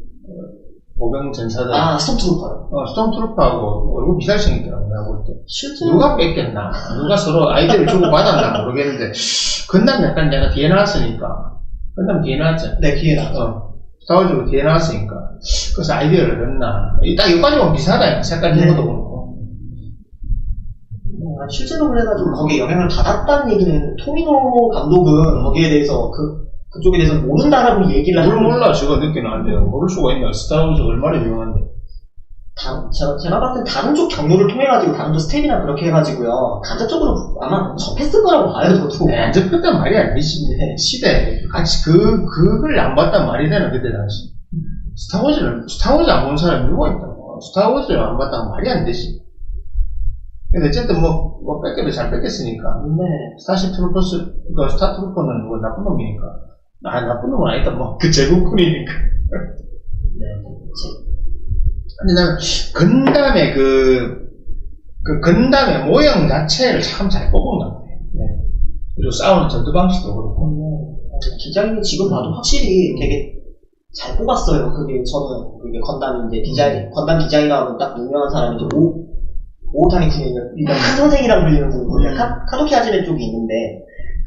보병 전사들. 스톰트루퍼요. 스톰트루퍼하고 얼굴 비슷하게 생겼더라고, 내가 볼 때. 누가 뺏겼나? 누가 서로 아이디어를 주고 받았나 모르겠는데, 건담 약간 내가 뒤에 나왔으니까. 건담 뒤에 나왔잖아. 네, 뒤에 나왔죠. 스타워즈가 뒤에 나왔으니까. 그래서 아이디어를 넣나. 딱 여기까지 보면 비슷하다, 색깔 있는 것도 그렇고. 실제로 그래가지고 거기에 영향을 받았다는 얘기는, 토미노 감독은 거기에 대해서 그쪽에 대해서 모른다라고 얘기를 하는. 몰라, 제가 느끼는 안 돼요. 모를 수가 있나. 스타워즈가 얼마나 유명한데. 제가 봤을 땐 다른 쪽 경로를 통해가지고, 다른 쪽 스텝이나 그렇게 해가지고요, 간접적으로 아마 접했을 거라고 봐요, 저도. 네, 안 접했단 말이 안 되지. 시대. 같이 그걸 안 봤단 말이 되나, 그때 당시. 스타워즈 안 본 사람이 누가 있다고. 스타워즈를 안 봤다고 말이 안 되지. 근데 어쨌든 뺏겨도 잘 뺏겼으니까. 네. 스타쉽 트루퍼스, 스타 트루퍼는 나쁜 놈이니까. 나쁜 놈은 아니다, 제국군이니까. 네. 근데 나는 건담의 건담의 모형 자체를 참 잘 뽑은 것 같아요. 네. 그리고 싸우는 전투 방식도 그렇고. 디자인이 지금 봐도 확실히 되게 잘 뽑았어요. 그게 건담 건담 디자이너하면 딱 유명한 사람이 이제 오타니 군이 일단 큰 선생이라고 불리는 분이고, 카도키 하지메 쪽이 있는데,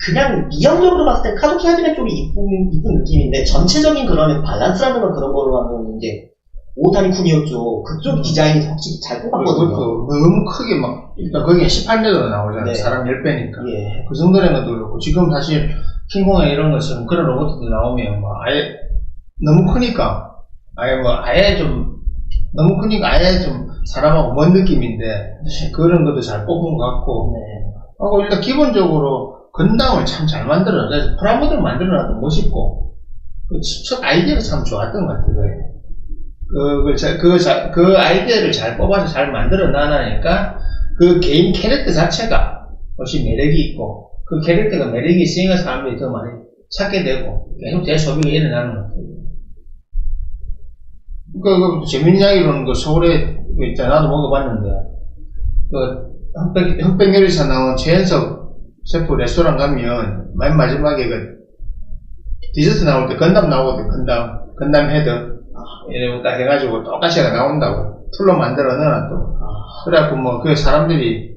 그냥 미형적으로 봤을 때 카도키 하지메 쪽이 이쁜 느낌인데, 전체적인 그런 밸런스라는 건 그런 걸로 하면 이제, 오타니 쿠니오 그쪽 디자인이 확실히 잘 뽑았거든요. 너무 크게 일단 거기에 18레더로 나오잖아요. 네. 사람 10배니까. 예. 그 정도라는 것도 그렇고, 지금 사실, 킹콩에 이런 것처럼 그런 로봇들이 나오면, 아예, 너무 크니까, 너무 크니까 아예 좀 사람하고 먼 느낌인데, 그런 것도 잘 뽑은 것 같고, 네. 하고 일단 기본적으로 건담을 참 잘 만들어놔서, 프라모델 만들어놔도 멋있고, 첫 아이디어가 참 좋았던 것 같아요. 그 아이디어를 잘 뽑아서 잘 만들어 놔니까 그 개인 캐릭터 자체가 훨씬 매력이 있고 그 캐릭터가 매력이 있으니까 사람들이 더 많이 찾게 되고 계속 재소비가 일어나는 것 같아요. 재밌는 이야기로는 서울에 있잖아. 나도 먹어봤는데 흑백요리사 나온 최현석 셰프 레스토랑 가면 맨 마지막에 디저트 나올 때 건담 나오거든. 건담 헤드 이러고 딱 해가지고 똑같이 나온다고 풀로 만들어 넣어놨다고. 그래갖고 그 사람들이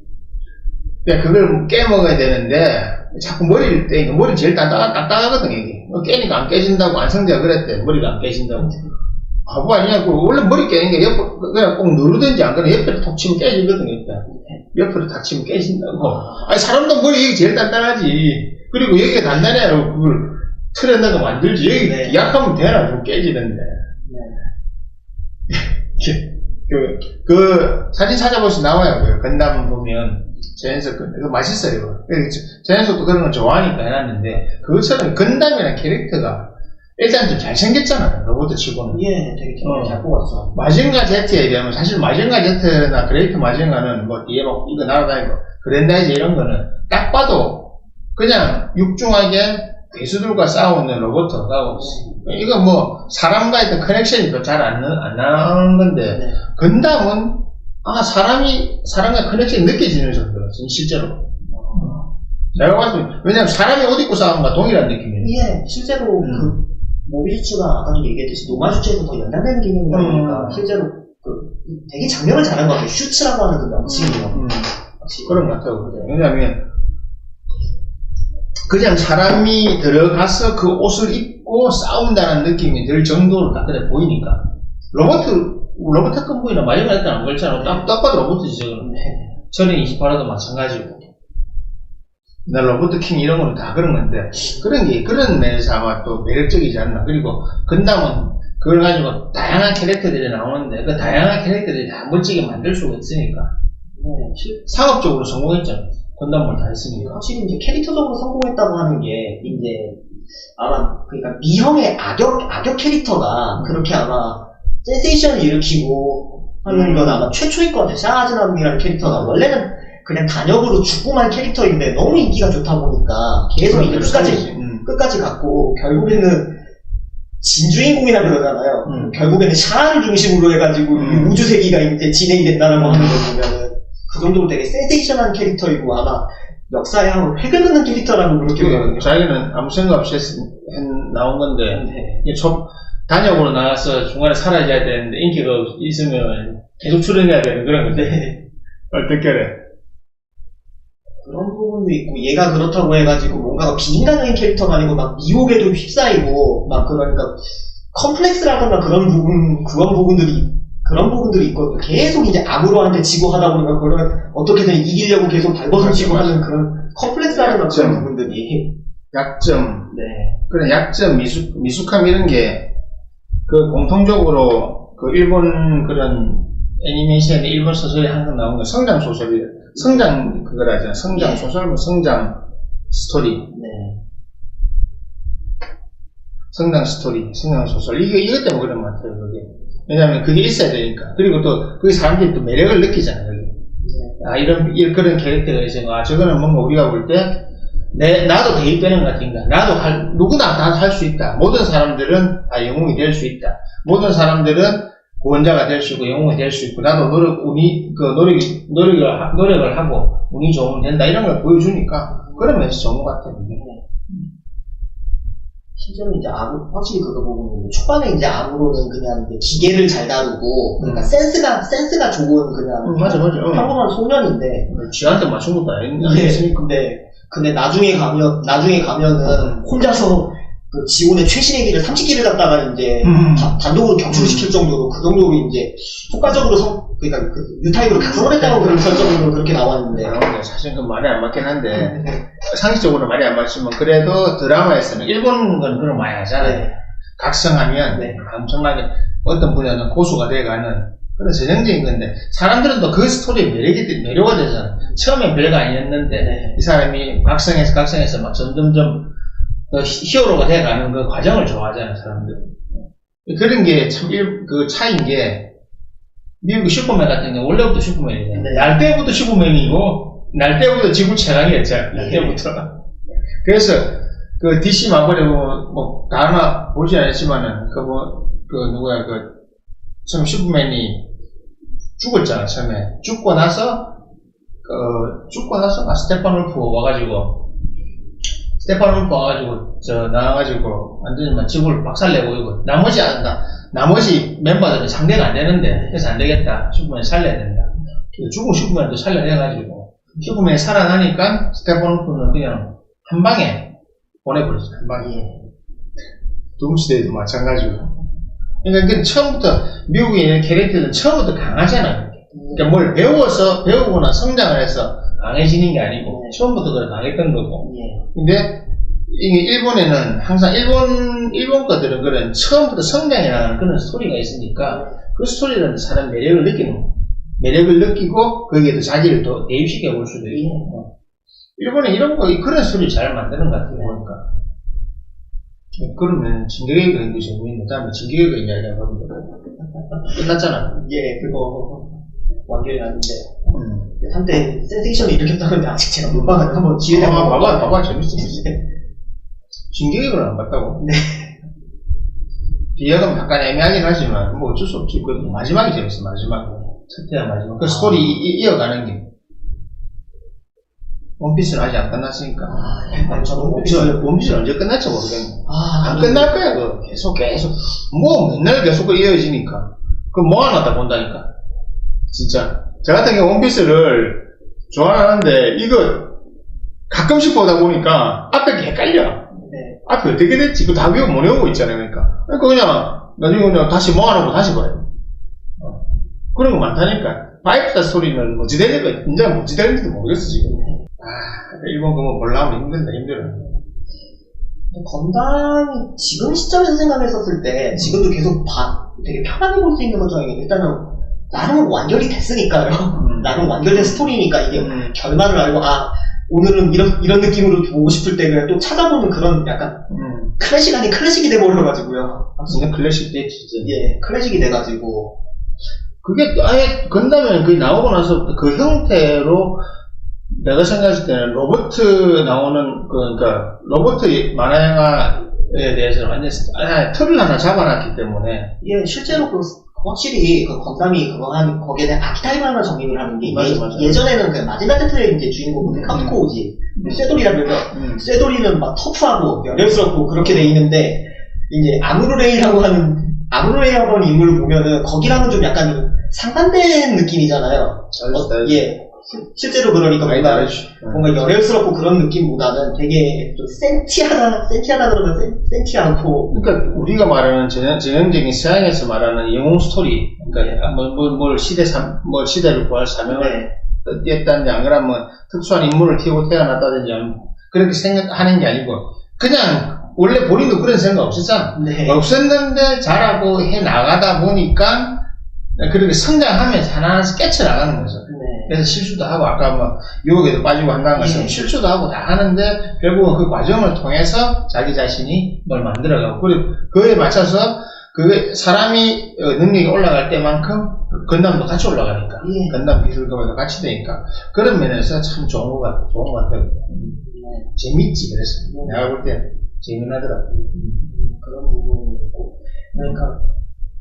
그걸 깨먹어야 되는데 자꾸 머리를 떼니까 머리 제일 딱딱하거든 이게. 깨니까 안 깨진다고 안성재가 그랬대. 머리가 안 깨진다고. 바보 아니냐고. 원래 머리 깨는 게 그냥 꼭 누르든지 안 그러면 옆으로 톡 치면 깨지거든. 옆으로 탁 치면 깨진다고. 사람도 머리 제일 단단하지. 그리고 여기가 단단해야 그걸 틀에 넣어 만들지. 여기 약하면 되나 좀 깨지는데. 사진 찾아보시면 나와요. 건담 보면, 제현석 이거 맛있어요. 제현석도 그런 거 좋아하니까 해놨는데, 그것처럼 건담이라는 캐릭터가 일단 좀 잘생겼잖아요. 로봇 치고는. 예, 되게 잘 뽑았어. 마징가 Z에 비하면, 사실 마징가 Z나 그레이트 마징가는 뒤에 이거 날아다니고, 그랜다이즈 이런 거는 딱 봐도 그냥 육중하게 괴수들과 싸우는 로봇하고, 이거 사람과의 어떤 커넥션이 잘 안 나오는 건데, 네. 건담은, 사람과 커넥션이 느껴지는 정도로, 실제로. 내가 봤을 때, 왜냐면 사람이 옷 입고 싸우는 거와 동일한 느낌이에요. 예, 실제로 모비주츠가 아까도 얘기했듯이 노마주츠에서 더 연장되는 개념이다 보니까, 실제로 되게 장면을 잘한 것 같아요. 슈츠라고 하는 그 명칭이요. 그런 것 같아요. 왜냐면, 그냥 사람이 들어가서 그 옷을 입고 싸운다는 느낌이 들 정도로 딱 그래 보이니까. 로봇 특검부이나 마지막에 안 그렇잖아. 딱 봐도 로봇이지, 저거는. 전에 28화도 마찬가지고. 나 로봇 킹 이런 거는 다 그런 건데, 그런 면에서 아마 또 매력적이지 않나. 그리고 건담은 그걸 가지고 다양한 캐릭터들이 나오는데, 그 다양한 캐릭터들이 다 멋지게 만들 수가 있으니까. 상업적으로 성공했잖아. 건담을 다 했으니까. 확실히 이제 캐릭터적으로 성공했다고 하는 게, 이제, 아마, 그러니까 미형의 악역 캐릭터가 그렇게 아마 센세이션을 일으키고 하는 건 아마 최초일 것 같아요. 샤아즈나무이라는 캐릭터가 원래는 그냥 단역으로 죽고만 캐릭터인데 너무 인기가 좋다 보니까 계속 이제 끝까지 갔고, 결국에는 진주인공이라 그러잖아요. 결국에는 샤아를 중심으로 해가지고 우주세기가 이제 진행이 된다라고 하는 걸 보면은 그 정도로 되게 센세이션한 캐릭터이고 아마 역사에 한번 획을 긋는 캐릭터라고 그렇게 보거든요. 자기는 아무 생각 없이 나온 건데 단역으로 나와서 중간에 사라져야 되는데 인기가 있으면 계속 출연해야 되는 그런 건데 어떻게 그래? 그런 부분도 있고 얘가 그렇다고 해가지고 뭔가 비인간적인 캐릭터가 아니고 막 미혹에도 휩싸이고 막 그러니까 컴플렉스라던가 그런 부분들이 있고 계속 이제 악으로한테 지고 하다 보니까 그러면 어떻게든 이기려고 계속 발버둥 치고 하는 그런 컴플렉스라는 그런 부분들이 약점 네. 그런 약점 미숙함 이런 게 그 공통적으로 그 일본 그런 애니메이션에 일본 소설이 항상 나오는 거 성장 소설이 성장 그거라잖아. 성장 소설 뭐 성장 스토리. 네. 성장 스토리, 성장 소설. 이것 때문에 그런 것 같아요, 그게. 왜냐면 그게 있어야 되니까. 그리고 또, 그 사람들이 또 매력을 느끼잖아요, 그게. 아, 그런 캐릭터가 있어요. 아, 저거는 뭔가 우리가 볼 때, 나도 대입되는 것 같은가. 누구나 다 할 수 있다. 모든 사람들은 다 영웅이 될 수 있다. 모든 사람들은 구원자가 될 수 있고, 영웅이 될 수 있고, 나도 노력을 하고, 운이 좋으면 된다. 이런 걸 보여주니까, 그러면서 좋은 것 같아요, 그게. 실제로 이제 확실히 그거 보면 초반에 이제 암으로는 그냥 이제 기계를 잘 다루고 그러니까 센스가 좋은 그냥 맞아. 평범한 소년인데 쥐한테 맞춘 것도 아니었으니까. 근데 나중에 가면은 혼자서 그 지원의 최신의 길을 30기를 갖다가 이제 단독으로 격추시킬 정도로 그 정도로 이제 효과적으로 그러니까 그 뉴타입으로 각성을 했다고 그런 설정으로 그렇게 나왔는데 사실 그 말이 안 맞긴 한데 상식적으로 말이 안 맞지만 그래도 드라마에서는 일본 건 그런 많이 하잖아요. 네. 각성하면 엄청나게 어떤 분야는 고수가 돼가는 그런 전형적인 건데 사람들은 또 그 스토리에 매료가 되잖아. 처음엔 별거 아니었는데 이 사람이 각성해서 막 점점점 더 히어로가 돼가는 그 과정을 좋아하잖아요, 사람들. 그런 게 참 그 차이인 게 미국 슈퍼맨 같은 경우 원래부터 슈퍼맨이잖아요. 날 때부터 슈퍼맨이고 날 때부터 지구 최강이었잖아요. 날 때부터. 그래서 그 DC 마블에 뭐 다나 보지 않았지만은 처음 슈퍼맨이 죽었잖아. 처음에 죽고 나서 스테판 울프 와가지고 나와가지고 완전히 막 지구를 박살내고 이거 나머지 멤버들은 상대가 안 되는데 그래서 안 되겠다. 슈퍼맨 살려야 된다. 죽은 슈퍼맨도 살려내가지고 슈퍼맨이 살아나니까 스테판 울프는 그냥 한 방에 보내버렸어. 한 방에. 둠스데이도 마찬가지고. 그러니까 처음부터 미국에 있는 캐릭터들은 처음부터 강하잖아요. 그러니까 뭘 배우거나 성장을 해서 강해지는 게 아니고 처음부터 그래 강했던 거고. 근데 이게 일본에는 항상 일본 것들은 그런 처음부터 성장이라는 그런 스토리가 있으니까 그 스토리라는 사람 매력을 느끼고 거기에 또 자질을 또 대입시켜 볼 수도 있고. 일본에 그런 스토리 잘 만드는 것 같아요, 보니까. 그러면 진격의 거인도 재밌는데, 다음에 진격의 거인 이야기하고 하면 끝났잖아. 예, 그거 완결이 났는데 한때 센세이션을 일으켰다는데 아직 제가 못 봐가지고 한번 기회 되면 봐봐 재밌어. 진격의 거인 안 봤다고? 네. 뒤에가 약간 애매하긴 하지만 뭐 어쩔 수 없지. 그 마지막이 재밌어. 첫 회와 마지막. 그 스토리 이어가는 게. 원피스는 아직 안 끝났으니까. 저도 원피스는 언제 끝날지 모르겠네. 안 끝날 거야, 그거. 계속. 맨날 계속 이어지니까. 그거 모아놨다 본다니까. 진짜. 저 같은 경우 원피스를 좋아하는데, 이거 가끔씩 보다 보니까 앞에 게 헷갈려. 앞에 어떻게 됐지? 그거 다 못 외우고 있잖아요, 그러니까. 그러니까 나중에 그냥 다시 모아놓고 다시 봐요. 그런 거 많다니까. 파이브스타 스토리는 뭐지 되는지도 모르겠어, 지금. 일본 그거 보려면 힘들어. 건담이 지금 시점에서 생각했었을 때, 지금도 계속 되게 편하게 볼 수 있는 것 중에 일단은, 나름 완결이 됐으니까요. 나름 완결된 스토리니까 이게 결말을 알고, 오늘은 이런 느낌으로 보고 싶을 때 그냥 또 찾아보는 그런 약간, 클래식 아닌 클래식이 돼버려가지고요. 진짜 클래식 돼, 진짜. 예, 클래식이 돼가지고. 그게 아예 건담에 그게 나오고 나서 그 형태로 내가 생각했을 때는 로버트 나오는 그러니까 로버트 만화영화에 대해서는 완전 틀을 하나 잡아놨기 때문에 예, 실제로 확실히 그 건담이 거기에 대한 아키타입 하나 정립을 하는 게 맞아. 예전에는 그 마지막 테트의 이제 주인공은 카프코우지 쇠돌이라면서 쇠돌이는 막 터프하고 열렬스럽고 그렇게 돼 있는데 이제 아무르레이라고 하는 인물을 보면은 거기랑은 좀 약간 상반된 느낌이잖아요. 예. 실제로 그러니까 뭔가 열혈스럽고 그런 느낌보다는 되게 좀 센티하다 그러면 센티 않고. 그러니까 우리가 말하는 전형적인 서양에서 말하는 영웅 스토리, 그러니까 시대를 구할 사명을 띄었다든지 안 그러면 특수한 인물을 띄고 태어났다든지 그렇게 생각하는 게 아니고 그냥 원래 본인도 그런 생각 없었잖아. 없었는데 잘하고 해 나가다 보니까 그렇게 성장하면서 하나하나씩 깨쳐나가는 거죠. 네. 그래서 실수도 하고, 아까 뭐, 유혹에도 빠지고 한다는 것은 예. 실수도 하고 다 하는데, 결국은 그 과정을 통해서 자기 자신이 뭘 만들어가고, 그리고 그에 맞춰서, 그 사람이 능력이 올라갈 때만큼 건담도 같이 올라가니까. 예. 건담 기술과도 같이 되니까. 그런 면에서 참 좋은 것 같아요. 재밌지, 그래서. 내가 볼 때 재미나더라고. 그런 부분이 있고. 그러니까,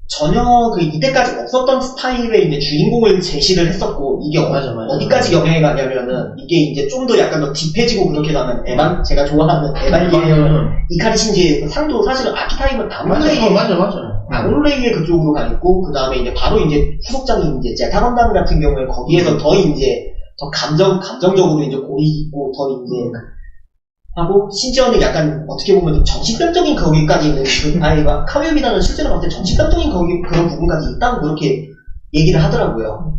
전혀 이때까지 없었던 스타일의 이제 주인공을 제시를 했었고, 이게 맞아. 어디까지 영향이 가냐면은, 이게 이제 좀 더 약간 더 딥해지고 그렇게 가면, 제가 좋아하는 에반게리온, 이카리 신지의 그 상도 사실은 아키타임은 맞아. 아놀레이의 그쪽으로 가 있고, 그 다음에 이제 바로 이제 후속작인 이제 제타 건담 같은 경우에 거기에서 더 이제, 더 감정적으로 이제 고이 있고, 더 이제, 하고, 심지어는 약간, 어떻게 보면 좀 정신병적인 거기까지 있는, 카미오비다는 실제로 봤을 때 정신병적인 그런 부분까지 있다고 그렇게 얘기를 하더라고요.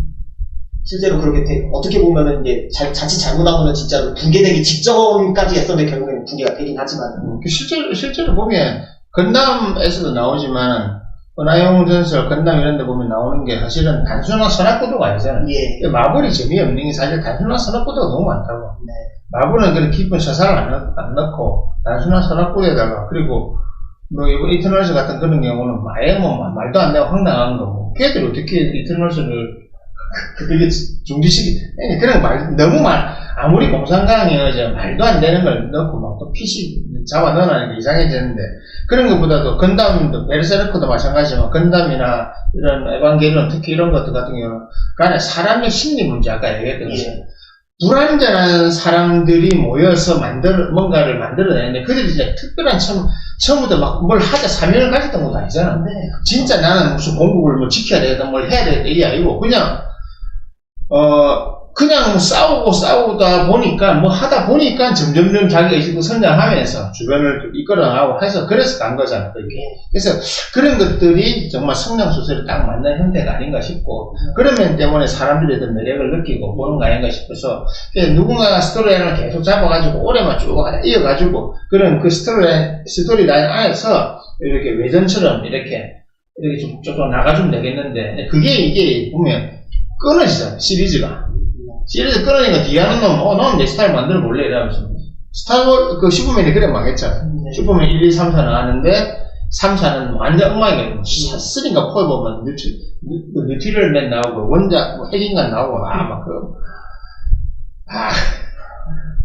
실제로 그렇게, 어떻게 보면은 이제, 자칫 잘못하면은 진짜로 붕괴되기 직전까지 했었는데 결국에는 붕괴가 되긴 하지만. 실제로 보면, 건담에서도 나오지만, 은하영 전설, 건담 이런 데 보면 나오는 게 사실은 단순한 선악구도가 아니잖아요. 예. 마블이 재미없는 게 사실 단순한 선악구도가 너무 많다고. 네. 마블은 그런 깊은 서사를 안 넣고, 단순한 선악구도에다가, 그리고, 뭐, 이번 이터널스 같은 그런 경우는 아예 뭐, 말도 안 되고 황당한 거, 뭐, 걔들이 어떻게 이터널스를, 그게 중지시키, 그런 아무리 공상강이어져 말도 안 되는 걸 넣고, 막 또 PC 잡아 넣어놔니까 이상해지는데, 그런 것보다도 건담도, 베르세르크도 마찬가지지만, 건담이나 이런 에반게리온, 특히 이런 것들 같은 경우는, 그 안에 사람의 심리 문제, 아까 얘기했던 것처럼, 불완전한 사람들이 모여서 뭔가를 만들어내는데, 그들이 진짜 특별한 처음부터 막 뭘 하자 사명을 가졌던 것도 아니잖아. 네. 진짜 나는 무슨 공국을 뭐 지켜야 되겠다, 뭘 해야 되겠다, 이게 아니고, 그냥 뭐 싸우다 보니까, 뭐 하다 보니까 점점점 자기 의식도 성장하면서 주변을 이끌어나가고 해서, 그래서 간 거잖아, 그게. 그래서 그런 것들이 정말 성장소설에 딱 맞는 형태가 아닌가 싶고, 그런 면 때문에 사람들이 더 매력을 느끼고 보는 거 아닌가 싶어서, 누군가가 스토리라인을 계속 잡아가지고, 오래만 쭉 이어가지고, 그런 그 스토리라인 안에서, 이렇게 외전처럼 이렇게 좀 나가주면 되겠는데, 그게 이게 보면, 끊어지잖아, 시리즈 끊으니까 뒤에 하는 놈, 넌 내 스타일 만들어 볼래? 이러면서. 슈퍼맨이 그래 망했잖아. 네. 슈퍼맨 1, 2, 3, 4 나왔는데, 3, 4는 완전 엉망이거든. 3인가 4에 보면, 뉴티럴맨 나오고, 핵인간 나오고,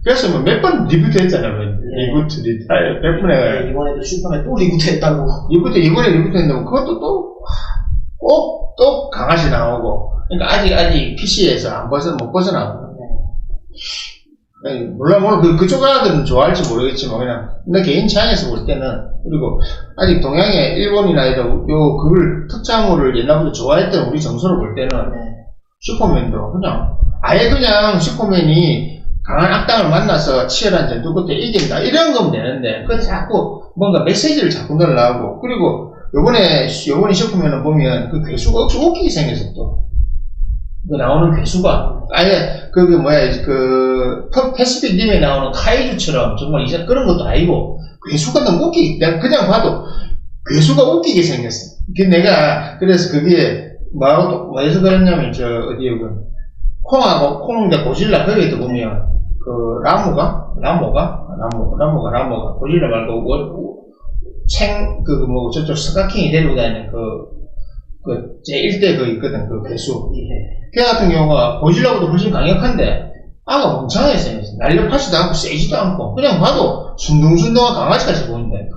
그래서 뭐 몇 번 리부트 했잖아, 리부트, 리타이어, 100번 해가지고. 이번에도 슈퍼맨 또 리부트 했다고. 이번에 리부트 했는데, 그것도 또 강아지 나오고, 그러니까 아직 PC에서 못 벗어나고. 물론 그쪽 아들은 좋아할지 모르겠지만, 그냥, 내 개인 취향에서 볼 때는, 그리고, 아직 동양의 일본이나 그걸 특장물을 옛날부터 좋아했던 우리 정서를 볼 때는, 슈퍼맨도 그냥 슈퍼맨이 강한 악당을 만나서 치열한 전투 끝에 이긴다, 이런 거면 되는데, 그래서 자꾸 뭔가 메시지를 자꾸 넣으려고, 그리고, 요번에 슈퍼맨을 보면, 그 괴수가 억수 웃기게 생겼어, 또. 나오는 괴수가, 아예, 패시픽 림에 나오는 카이주처럼 정말 이제 그런 것도 아니고, 괴수가 너무 내가 그냥 봐도, 괴수가 웃기게 생겼어. 그래서 그게, 뭐해서 그랬냐면, 콩하고 고질라, 거기에도 보면, 라모가, 고질라 말고, 저쪽 스카킹이 데리고 다니는 제1대 있거든, 괴수. 걔 같은 경우가 고질라보다 훨씬 강력한데, 아가 멍청하게 생겼어. 날렵하지도 않고, 세지도 않고, 그냥 봐도 순둥순둥한 강아지같이 보인다니까.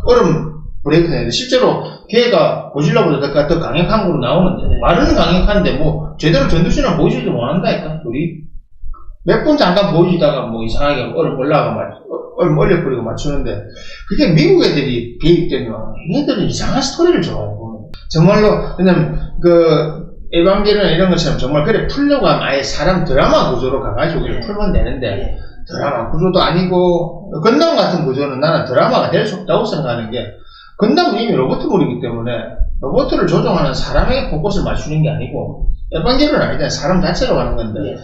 얼음 브레이크 내는데, 실제로 걔가 고질라보다 더 강력한 걸로 나오는데, 말은 강력한데, 제대로 전투신을 보여주지도 못한다니까, 우리. 몇 분 잠깐 보여주다가 이상하게 얼음 얼음 얼려버리고 맞추는데, 그게 미국 애들이 개입되면, 얘들은 이상한 스토리를 좋아하고, 정말로, 왜냐면, 에반게리온 이런 것처럼 정말 풀려고 하면 아예 사람 드라마 구조로 가가지고 풀면 되는데, 드라마 구조도 아니고, 건담 같은 구조는 나는 드라마가 될 수 없다고 생각하는 게, 건담은 이미 로봇물이기 때문에, 로봇을 조종하는 사람에게 포커스를 맞추는 게 아니고, 에반게리온은 아니잖아. 사람 자체로 가는 건데.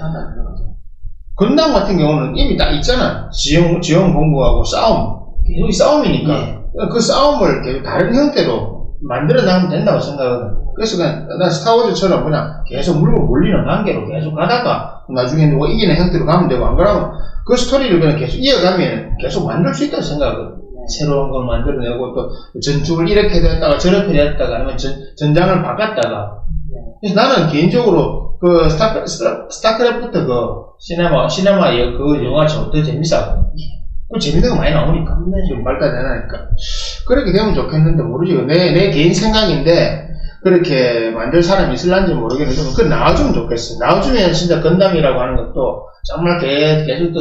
건담 같은 경우는 이미 딱 있잖아. 지형 공부하고 싸움. 계속 싸움이니까. 그 싸움을 계속 다른 형태로 만들어 나가면 된다고 생각하거든. 그래서 그냥 난 스타워즈처럼 그냥 계속 물고 몰리는 관계로 계속 가다가 나중에 누가 이기는 형태로 가면 되고, 안 그러면 그 스토리를 그냥 계속 이어가면 계속 만들 수 있다고 생각하거든. 새로운 걸 만들어내고 또 전투를 이렇게 됐다가 저렇게 됐다가 아니면 전장을 바꿨다가. 그래서 나는 개인적으로 그 스타크래프트 그 시네마의 그 영화 더 재밌어. 그 재밌는 거 많이 나오니까. 지금 발달되나니까. 그렇게 되면 좋겠는데 모르지. 내 개인 생각인데 그렇게 만들 사람이 있을란지 모르겠는데 그거 나와주면 좋겠어. 나와주면 진짜 건담이라고 하는 것도 정말 계속 또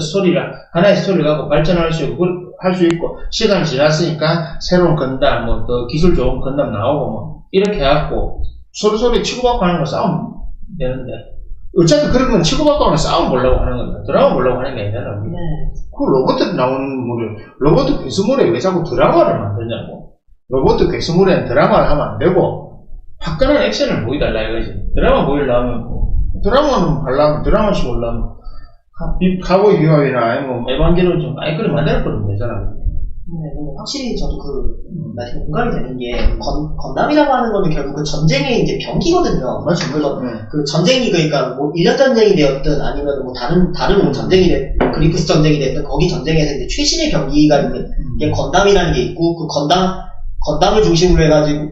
하나의 스토리를 갖고 발전할 수 있고 할 수 있고, 시간이 지났으니까 새로운 건담, 뭐 더 기술 좋은 건담 나오고 뭐 이렇게 해갖고 서로 치고받고 하는 거 싸우면 되는데, 어차피 그런 건 치고받고 하는 싸움 보려고 하는 건데 드라마 보려고 하는 게 아니잖아. 그 로봇들 나오는 로봇 괴수물에 왜 자꾸 드라마를 만드냐고. 로봇 괴수물에는 드라마를 하면 안 되고 화끈한 액션을 보여달라 이거지. 드라마 보이려면 드라마는 하려면 드라마식 보려면 카보이 비밥이나 아니면 에반게리온 좀 그래 만들어 버리면 되잖아. 확실히 저도 말씀에 공감이 되는 게, 건담이라고 하는 거는 결국 그 전쟁의 이제 병기거든요. 맞지. 그 전쟁이, 그러니까 뭐 1년 전쟁이 되었든 아니면 뭐 다른 전쟁이 됐든, 그리프스 전쟁이 됐든, 거기 전쟁에서 이제 최신의 병기가 있는 게 건담이라는 게 있고, 그 건담을 중심으로 해가지고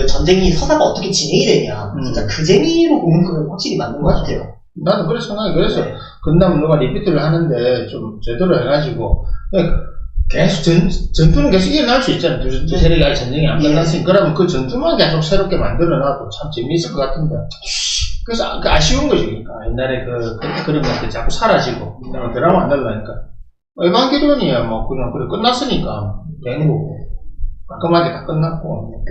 전쟁이 서사가 어떻게 진행이 되냐. 진짜 그 재미로 보는 건 확실히 맞는 것 같아요. 나는 그래서 생각해. 그래서 건담 누가 리피트를 하는데 좀 제대로 해가지고 계속 전투는 계속 일어날 수 있잖아. 두 세력이 전쟁이 안 끝났으니까. 그러면 그 전투만 계속 새롭게 만들어놔도 참 재미있을 것 같은데. 그래서 아쉬운 거지. 그러니까 옛날에 그런 것들 자꾸 사라지고 드라마 안 날라니까. 에반게리온이야 뭐 그냥 그래 끝났으니까 되는 거고. 깔끔하게 다 끝났고.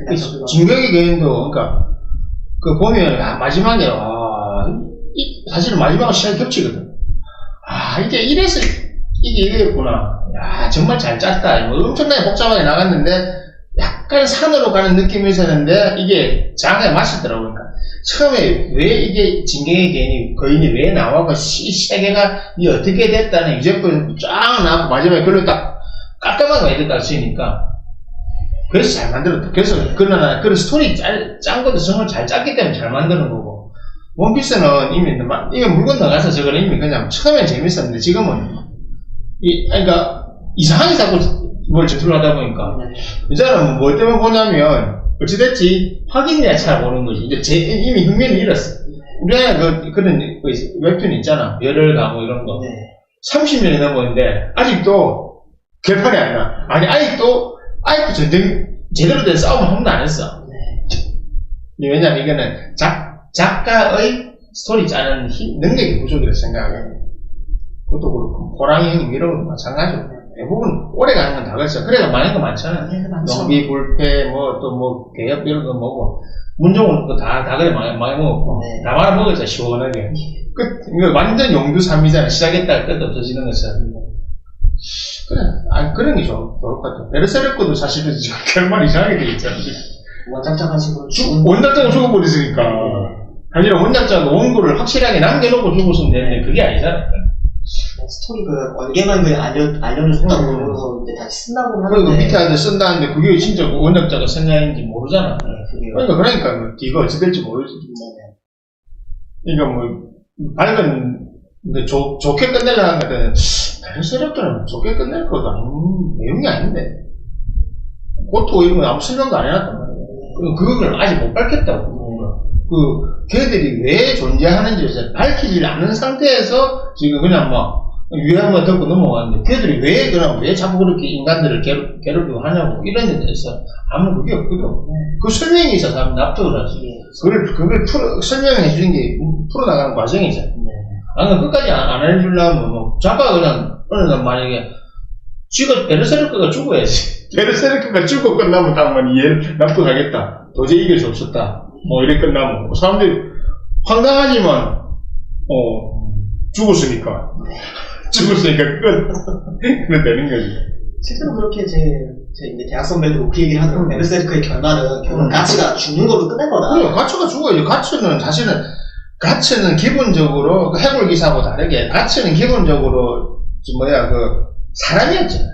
진격의 거인도 그러니까 그 보면 마지막에 사실은 마지막은 시간이 겹치거든. 이게 이게 이랬구나. 야, 정말 잘 짰다. 뭐 엄청나게 복잡하게 나갔는데, 약간 산으로 가는 느낌이 있었는데, 이게 장에 맞췄더라고요. 그러니까 처음에 왜 이게 진격의 거인이 왜 나와서 세계가 어떻게 됐다는 이제껏 쫙 나왔고, 마지막에 그걸 딱 깔끔하게 애들 갈 수 있으니까, 그래서 잘 만들었다. 그래서, 그러나, 그런 스토리 짠 것도 정말 잘 짰기 때문에 잘 만드는 거고, 원피스는 이미 물 건너가서 저거는 이미 그냥 처음엔 재밌었는데, 지금은, 그러니까, 이상하게 자꾸 뭘 전투를 하다 보니까, 이제는 뭐 때문에 보냐면, 어찌됐지, 확인해야 잘 보는 거지. 이제 이미 흥미를 잃었어. 우리나라 그런 웹툰 있잖아. 열혈 가고 이런 거. 30년이 넘었는데, 아직도 개판이 안 나. 아직도 전쟁, 제대로 된 싸움을 한 번도 안 했어. 왜냐면 이거는 작가의 스토리 짜는 능력이 부족이라고 생각하거든요. 그것도 그렇고, 호랑이 형님 이런 것도 마찬가지고, 대부분 오래 가는 건 다 그랬어. 그래가 많은 거 많잖아. 용비, 불패, 개협 이런 거 뭐고, 문종은 다 그래 많이 먹었고, 다 말아먹었잖아, 시원하게. 이거 완전 용두삼이잖아. 시작했다가 끝 없어지는 것처럼. 그래, 그런 게 좋을 것 같아. 베르세르크도 사실은 지금 결말 이상하게 돼 있잖아. 원작자가 지금 원작자가 죽어버렸으니까. 사실 원작자가 원고를 확실하게 남겨놓고 죽었으면 되는데, 그게 아니잖아. 스토리 얼개만 알려준다고 그러면서 이제 다시 쓴다고 하는데. 그리고 밑에 앉아 쓴다는데, 그게 진짜 원작자가 생각인지 모르잖아. 그러니까, 이거 어찌 될지 모르지. 그러니까 밝은, 근데 좋게 끝내려는 것은, 베르세르크는 좋게 끝낼 것도 내용이 아닌데. 고토 이런 건 아무 설명도 안 해놨단 말이야. 그리고 그걸 아직 못 밝혔다고. 걔들이 왜 존재하는지 밝히지 않은 상태에서 지금 그냥 유행만 듣고 넘어가는데, 걔들이 왜 자꾸 그렇게 인간들을 괴롭히고 하냐고, 이런 데 대해서 아무 그게 없거든. 그 설명이 있어서 하면 납득을 하지. 그걸 설명해 주는 게 풀어나가는 과정이잖아. 끝까지 안 해주려면, 작가가 그냥, 어느 날 만약에, 베르세르크가 죽어야지. 베르세르크가 죽고 끝나면 당만 이해를 납득하겠다. 도저히 이길 수 없었다. 이렇게 끝나면. 사람들이 황당하지만, 죽었으니까 끝. 그래 되는 거지. 실제로 그렇게 제 이제 대학 선배도 그 얘기를 하더라고요. 베르세르크의 결말은 결국 가츠가 죽는 걸로 끝날 거다. 그래, 가츠가 죽어야지. 가츠는 기본적으로, 해골 기사하고 다르게, 가츠는 기본적으로, 사람이었잖아.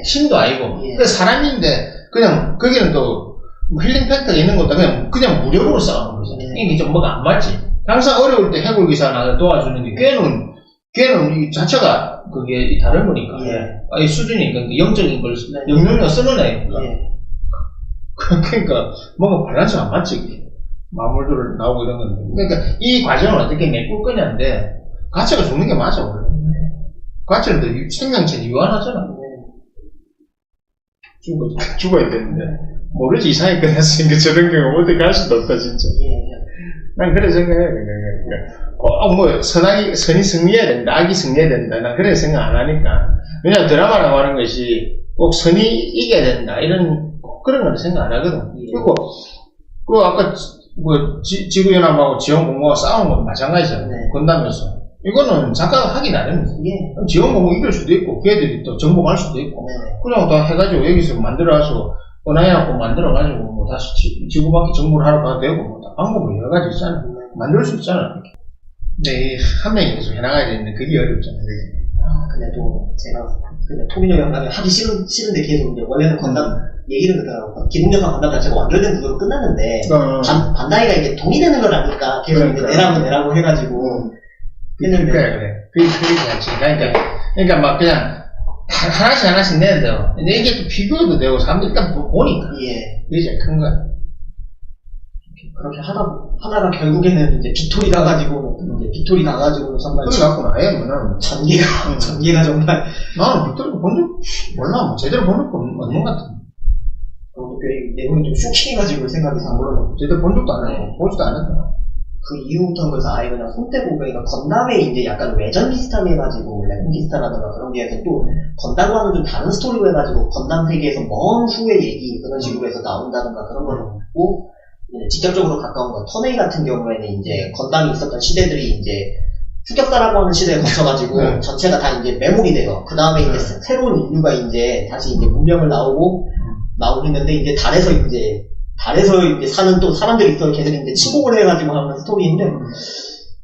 신도 아니고. 사람인데, 그냥, 거기는 또, 뭐 힐링 팩터가 있는 것도 그냥 무력으로 싸우는 거잖아. 네. 이게 좀 뭐가 안 맞지. 항상 어려울 때 해골기사 나를 도와주는데 걔는 이 자체가 그게 다른 거니까. 예. 이 수준이 그러니까 영적인 걸 네. 영역을 쓰는 애니까. 예. 그러니까 뭔가 밸런스가 안 맞지. 그게. 마물들 나오고 이런 건데. 그러니까 이 과정을 어떻게 메꿀 거냐인데 가짜가 죽는 게 맞아 원래. 가짜는 더 생명체는 유한하잖아. 죽어야 되는데 모르지 이상하게 끝났으니까 저런 경우 어떻게 할 수도 없다 진짜. 난 그래 생각해. 뭐 선이 승리해야 된다, 악이 승리해야 된다. 난 그래 생각 안 하니까. 왜냐면 드라마라고 하는 것이 꼭 선이 이겨야 된다 이런 꼭 그런 걸 생각 안 하거든. 그리고 그 아까 뭐 지구연합하고 지원공무가 싸우는 건 마찬가지잖아. 네. 건다면서 이거는 작가가 하기 나름이지. 예. 지원공무 이길 수도 있고 걔들이 또 정복할 수도 있고 그냥 다 해가지고 여기서 만들어서 은하해갖고 만들어가지고 뭐 다시 지구밖에 정복을 하러 가도 되고 뭐 다 방법이 여러 가지 있잖아. 만들 수 있잖아. 근데 한 명이 계속 해나가야 되는데 그게 어렵잖아. 근데 또 제가 토미노 영상을 하기 싫은데 계속 이제 원래는 건담 얘기를 그러더라고요. 기동전선 건담 자체가 완결된 구조로 끝났는데 반다이가 이게 동의되는 걸 아니까 계속 이제 내라고 해가지고 했는데 그래. 그게 그렇지. 그러니까 막 그냥 하나씩 내야 돼요. 근데 이게 또 비교도 되고 사람들이 일단 보니까 그게 제일 큰 거야. 그렇게 하다가 결국에는 이제 빅토리 가가지고는 정말 빅토리 갖고는 아예 뭐 나는 전개가 정말 나는 빅토리가 본 적 몰라. 뭐 제대로 본 적도 없는 것 같아. 내용이 좀 쇼킹해가지고 생각이 다 물론 제대로 본 적도 안 해. 보지도 않았잖아. 그 이후부터는 그래서 아예 그냥 손대고 그러니까 건담에 이제 약간 외전 비슷하게 해가지고 레콘키스타라든가 그런 게 해서 또 건담과는 좀 다른 스토리로 해가지고 건담 세계에서 먼 후의 얘기 그런 식으로 해서 나온다든가 그런 거는 있고 직접적으로 가까운 건 터네이 같은 경우에는 이제 건담이 있었던 시대들이 이제 흑역사라고 하는 시대에 거쳐가지고 전체가 다 이제 매몰이 돼요. 그 다음에 이제 새로운 인류가 이제 다시 이제 문명을 나오고 있는데 이제 달에서 이제 사는 또 사람들이 있어 걔들이 이제 침공을 해가지고 하는 스토리인데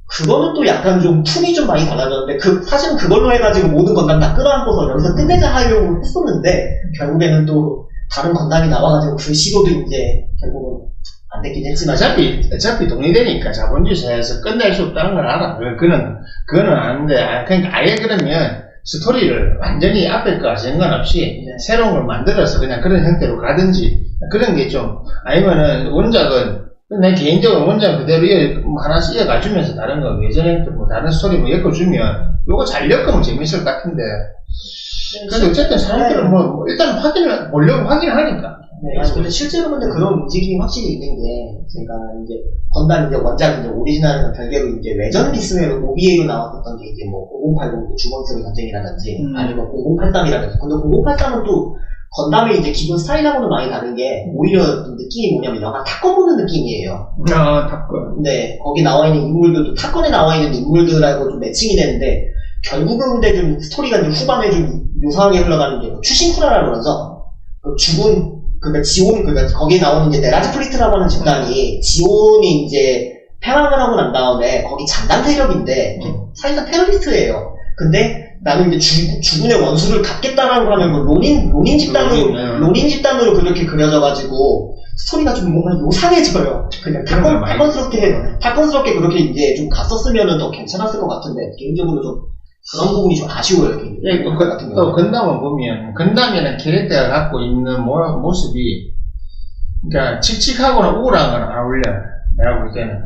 그거는 또 약간 좀 품이 좀 많이 달라졌는데 사실은 그걸로 해가지고 모든 건담 다 끌어안고서 여기서 끝내자 하려고 했었는데 결국에는 또 다른 건담이 나와가지고 그 시도도 이제 결국은 안 됐긴 했지만 어차피 동의되니까 자본주의에서 끝낼 수 없다는 걸 알아. 그거는 아는데 그러니까 아예 그러면 스토리를 완전히 앞에 거 상관없이 새로운 걸 만들어서 그냥 그런 형태로 가든지 그런 게 좀 아니면은 원작은 내 개인적으로 원작 그대로 하나씩 이어가주면서 다른 거 외전 형태 뭐 다른 스토리 뭐 엮어주면 요거 잘 엮으면 재밌을 것 같은데 근데 어쨌든 사람들은 뭐 일단 보려고 확인을 하니까. 근데 실제로 근데 그런 움직임이 확실히 있는 게, 제가 이제, 건담 이제 원작 이제 오리지널이나 별개로 이제 외전 리스웨로 OVA로 나왔었던 게 이제 뭐 0080 주먹색의 전쟁이라든지, 아니면 0083이라든지. 근데 0083은 또 건담의 이제 기본 스타일하고는 많이 다른 게, 오히려 느낌이 뭐냐면 영화 타건 보는 느낌이에요. 타건. 네, 거기 나와 있는 인물들도 타건에 나와 있는 인물들하고 좀 매칭이 되는데, 결국은 근데 좀 스토리가 이제 후반에 좀 요상하게 흘러가는 게, 추신쿠라라고 그러죠. 거기에 나오는 이제 네라즈 플리트라고 하는 집단이, 지온이 이제 폐왕을 하고 난 다음에, 거기 잔당 세력인데, 사실상 테러리스트예요. 근데, 나는 이제 주군의 원수를 갚겠다라고 하는 거, 로닌 집단으로 그렇게 그려져가지고, 스토리가 좀 뭔가 요상해져요. 그냥 타건스럽게 그렇게 이제 좀 갔었으면은 더 괜찮았을 것 같은데, 개인적으로 좀, 그런 부분이 좀 아쉬워요. 또 건담을 보면 건담이라는 캐릭터가 갖고 있는 모습이 그러니까 칙칙하거나 우울한 건 안 어울려. 내가 볼 때는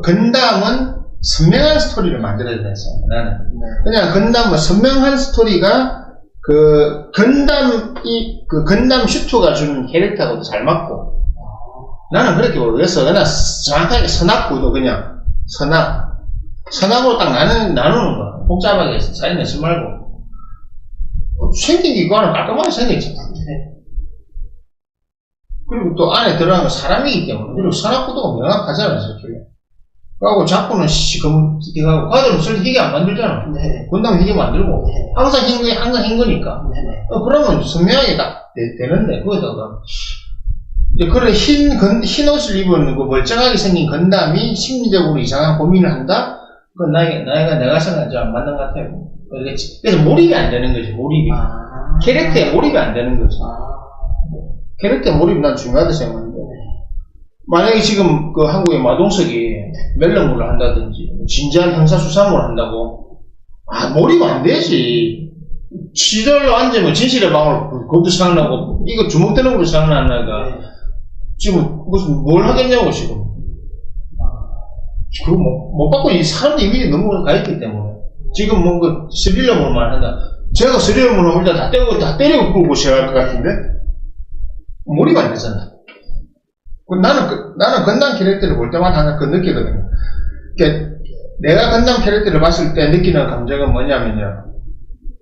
건담은 선명한 스토리를 만들어야 돼서 나는 그냥 건담은 선명한 스토리가 그 건담 슈트가 주는 캐릭터하고도 잘 맞고 나는 그렇게 모르겠어. 그냥 정확하게 선악구도 그냥 선악으로 딱 나누는 거야. 복잡하게 사이 내지 말고. 생긴 게 이거는 깔끔하게 생겼잖아. 그리고 또 안에 들어가는 건 사람이기 때문에. 그리고 선악구도가 명확하잖아, 저쪽에. 그리고 자꾸는 희가고, 과들은 솔직히 희귀 안 만들잖아. 건담은 희귀 만들고. 항상 흰 거니까. 그러면 선명하게 딱 되는데, 거기다가. 그런 흰 옷을 입은 그 멀쩡하게 생긴 건담이 심리적으로 이상한 고민을 한다? 그건 내가 생각하는 안 맞는 것 같아요. 그래서 몰입이 안 되는 거지, 몰입이. 캐릭터에 몰입이 안 되는 거지. 캐릭터 몰입 난 중요하다 생각하는데. 만약에 지금 그 한국의 마동석이 멜론물을 한다든지, 진지한 형사수사물을 한다고, 몰입 안 되지. 시절로 앉으면 진실의 방울, 그것도 생각나고, 이거 주먹 드는 것도 생각나니까, 지금 무슨 뭘 하겠냐고, 지금. 그거 못 받고 이 사람들 이미지 너무 가있기 때문에. 지금 뭐 그 스릴러물만 한다. 제가 스릴러물을 혼자 다 때리고 끌고 시작할 것 같은데? 몰입 안 되잖아. 나는 건담 캐릭터를 볼 때마다 하나 그 느끼거든요. 그러니까 내가 건담 캐릭터를 봤을 때 느끼는 감정은 뭐냐면요.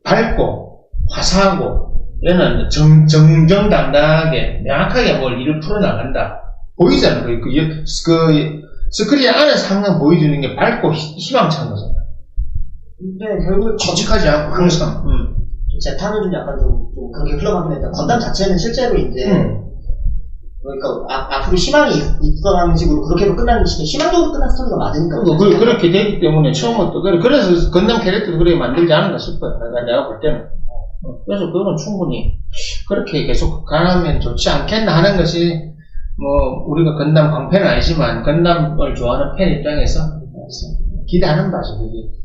밝고, 화사하고, 얘는 정정당당하게, 명확하게 뭘 일을 풀어나간다. 보이잖아. 스크린 안에서 항상 보여주는 게 밝고 희망찬 거잖아. 근데 결국 칙칙하지 않고 항상. 제 탄은 좀 약간 좀 그렇게 흘러가긴 했다. 건담 자체는 실제로 이제 그러니까 앞으로 희망이 있어가는 식으로 그렇게 해도 끝나는 희망적으로 끝난 스토리가 맞으니까. 그렇게 되기 때문에 처음부터 그래서 건담 캐릭터도 그렇게 만들지 않은가 싶어요. 내가 볼 때는. 그래서 그건 충분히 그렇게 계속 가면 좋지 않겠나 하는 것이 뭐 우리가 건담 광팬은 아니지만 건담을 좋아하는 팬 입장에서 기대하는 바죠. 그게.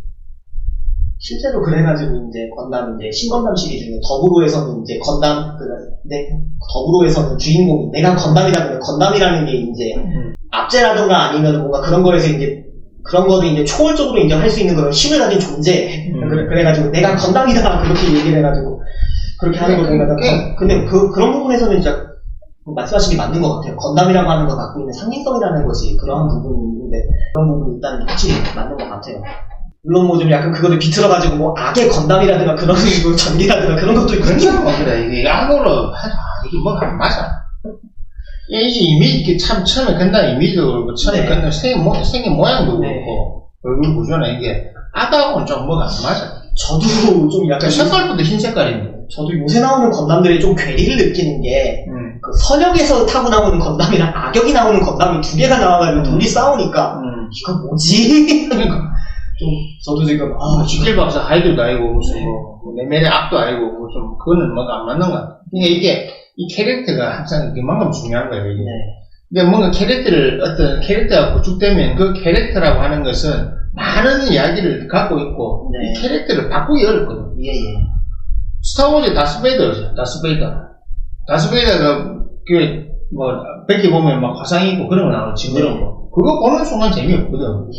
실제로 그래가지고 이제 건담 이제 신건담 시리즈 중에 더불어에서는 이제 더불어에서는 주인공이 내가 건담이다 그래. 건담이라는 게 이제 압제라든가 아니면 뭔가 그런 거에서 이제 그런 거를 이제 초월적으로 이제 할 수 있는 그런 힘을 가진 존재. 그래가지고 내가 건담이다 그렇게 얘기를 해가지고 그렇게 하는 거 보니까 근데 그런 부분에서는 진짜 말씀하신 게 맞는 것 같아요. 건담이라고 하는 거 갖고 있는 상징성이라는 것이 그러한 부분인데 그런 부분이 일단 확실히 맞는 것 같아요. 물론 뭐 좀 약간 그거를 비틀어가지고 뭐 악의 건담이라든가 그런 식으로 전기라든가 그런 것도 있고. 그래 이게 악으로 이게 뭐가 안 맞아. 이게 이미지 참 처음에 건담 이미지도 그렇고 처음에 건담 생긴 모양도 그렇고 얼굴 구조나 이게 악하고는 좀 뭐가 안 맞아. 저도 좀 약간 색깔부터 흰 색깔인데. 저도 요새 나오는 건담들이 좀 괴리를 느끼는 게 그 선역에서 타고 나오는 건담이랑 악역이 나오는 건담이 두 개가 나와가지고 둘이 싸우니까 이거 뭐지? 저도 지금 주길 박사 하이드도 아니고 무슨 뭐 내면의 악도 아니고 뭐 좀 그거는 뭐가 안 맞는 것 같아. 그러니까 이게 이 캐릭터가 항상 이만큼 중요한 거예요. 이게. 근데 뭔가 어떤 캐릭터가 구축되면 그 캐릭터라고 하는 것은 많은 이야기를 갖고 있고 이 캐릭터를 바꾸기 어렵거든. 스타워즈 다스베이더가 뺏기 보면 막 화상이 있고 그런 거 나오고 징그러운 거. 그거 보는 순간 재미없거든.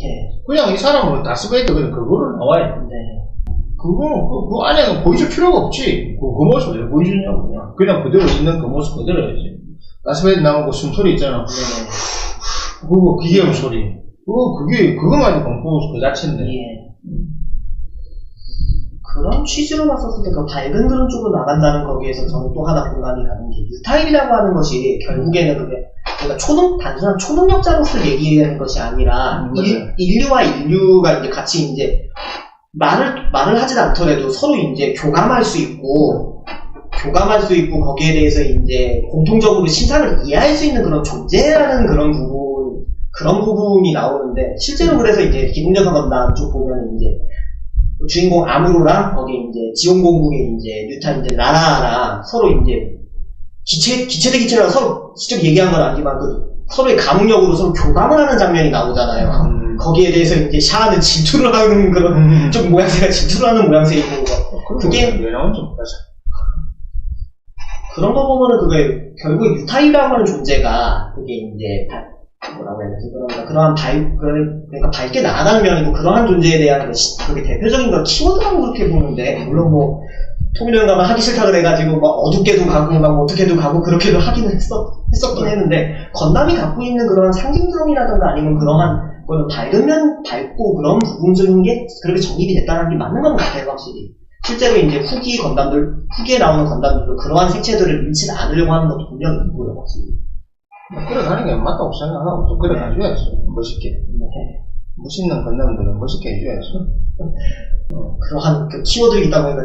그냥 이 사람은 다스베이더 그거를 나와야 돼. 그 안에는 보여줄 필요가 없지. 그 모습을 왜 보여주냐고. 그냥 그대로 있는 그 모습 그대로 해야지. 다스베이더 나오고 숨소리 있잖아. 그거 기계음 소리. 그거만 공포 그 자체인데. 그런 취지로 봤었을 때 그 밝은 그런 쪽으로 나간다는 거기에서 저는 또 하나 공감이 가는 게 유타일이라고 하는 것이 결국에는 그러니까 단순한 초능력자로서 얘기하는 것이 아니라 인류와 인류가 이제 같이 이제 말을 하진 않더라도 서로 이제 교감할 수 있고 거기에 대해서 이제 공통적으로 신상을 이해할 수 있는 그런 존재라는 그런 부분이 나오는데 실제로 그래서 이제 기동전선 건담 쪽 보면 이제 주인공 아무로랑 거기 이제 지원공국의 이제 뉴타 이제 라라랑 서로 이제 기체 대 기체랑 서로 직접 얘기한 건 아니지만 서로의 감흥력으로 서로 교감을 하는 장면이 나오잖아요. 거기에 대해서 이제 샤아는 질투를 하는 그런 좀 모양새가 질투를 하는 모양새이고 그게 왜 나온지 몰라서 그런 거 보면은 그게 결국에 유타이라고 하는 존재가 그게 이제 뭐라고 해야 되지? 그러니까 밝게 나아가는 면이고 그러한 존재에 대한 그게 대표적인 걸 키워드라고 그렇게 보는데 물론 뭐 통일여행 가면 하기 싫다 그래가지고 막 어둡게도 가고 막 어떻게도 가고 그렇게도 하기는 했었긴 했는데 건담이 갖고 있는 그런 상징성이라든가 아니면 그러한 거는 밝고 그런 부분적인 게 그렇게 정립이 됐다는 게 맞는 것 같아요 확실히. 실제로 이제 후기에 나오는 건담들도 그러한 색채들을 잃지 않으려고 하는 것도 분명히 있고요 확실히. 끌어가는 게 맞다고 생각하고 또 끌어가줘야지 멋있게. 멋있는 건담들은 멋있게 해줘야지. 그러한 그 키워드가 있다 보니까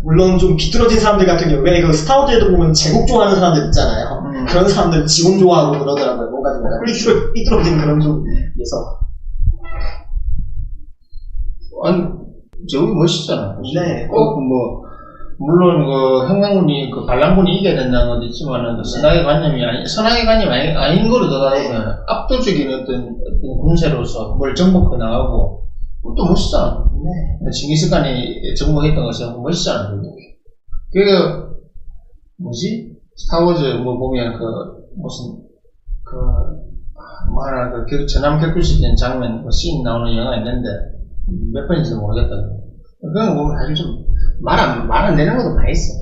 물론 좀 비뚤어진 사람들 같은 경우에 그 스타워즈에도 보면 제국 좋아하는 사람들 있잖아요. 그런 사람들 지원 좋아하고 그러더라고요. 뭔가 좀 약간 삐뚤어진 그런 쪽에서. 아니 제국이 멋있잖아. 네. 꼭 물론 그 형광군이 그 반란군이 이겨야 된다는 것도 있지만은 선악의 관념이 선악의 관념이 아닌 거로 들어가면 압도적인 어떤 군세로서 뭘 정복해 나가고 또 멋있잖아. 징기스칸이 정복했던 것은 멋있잖아. 그 뭐지? 스타워즈 뭐 보면 그 무슨 뭐 하나 그 전함 격투시킨 장면 그 씬 나오는 영화 있는데 몇 번인지도 모르겠다. 그건 보면 사실 좀 말 안 되는 것도 많이 있어.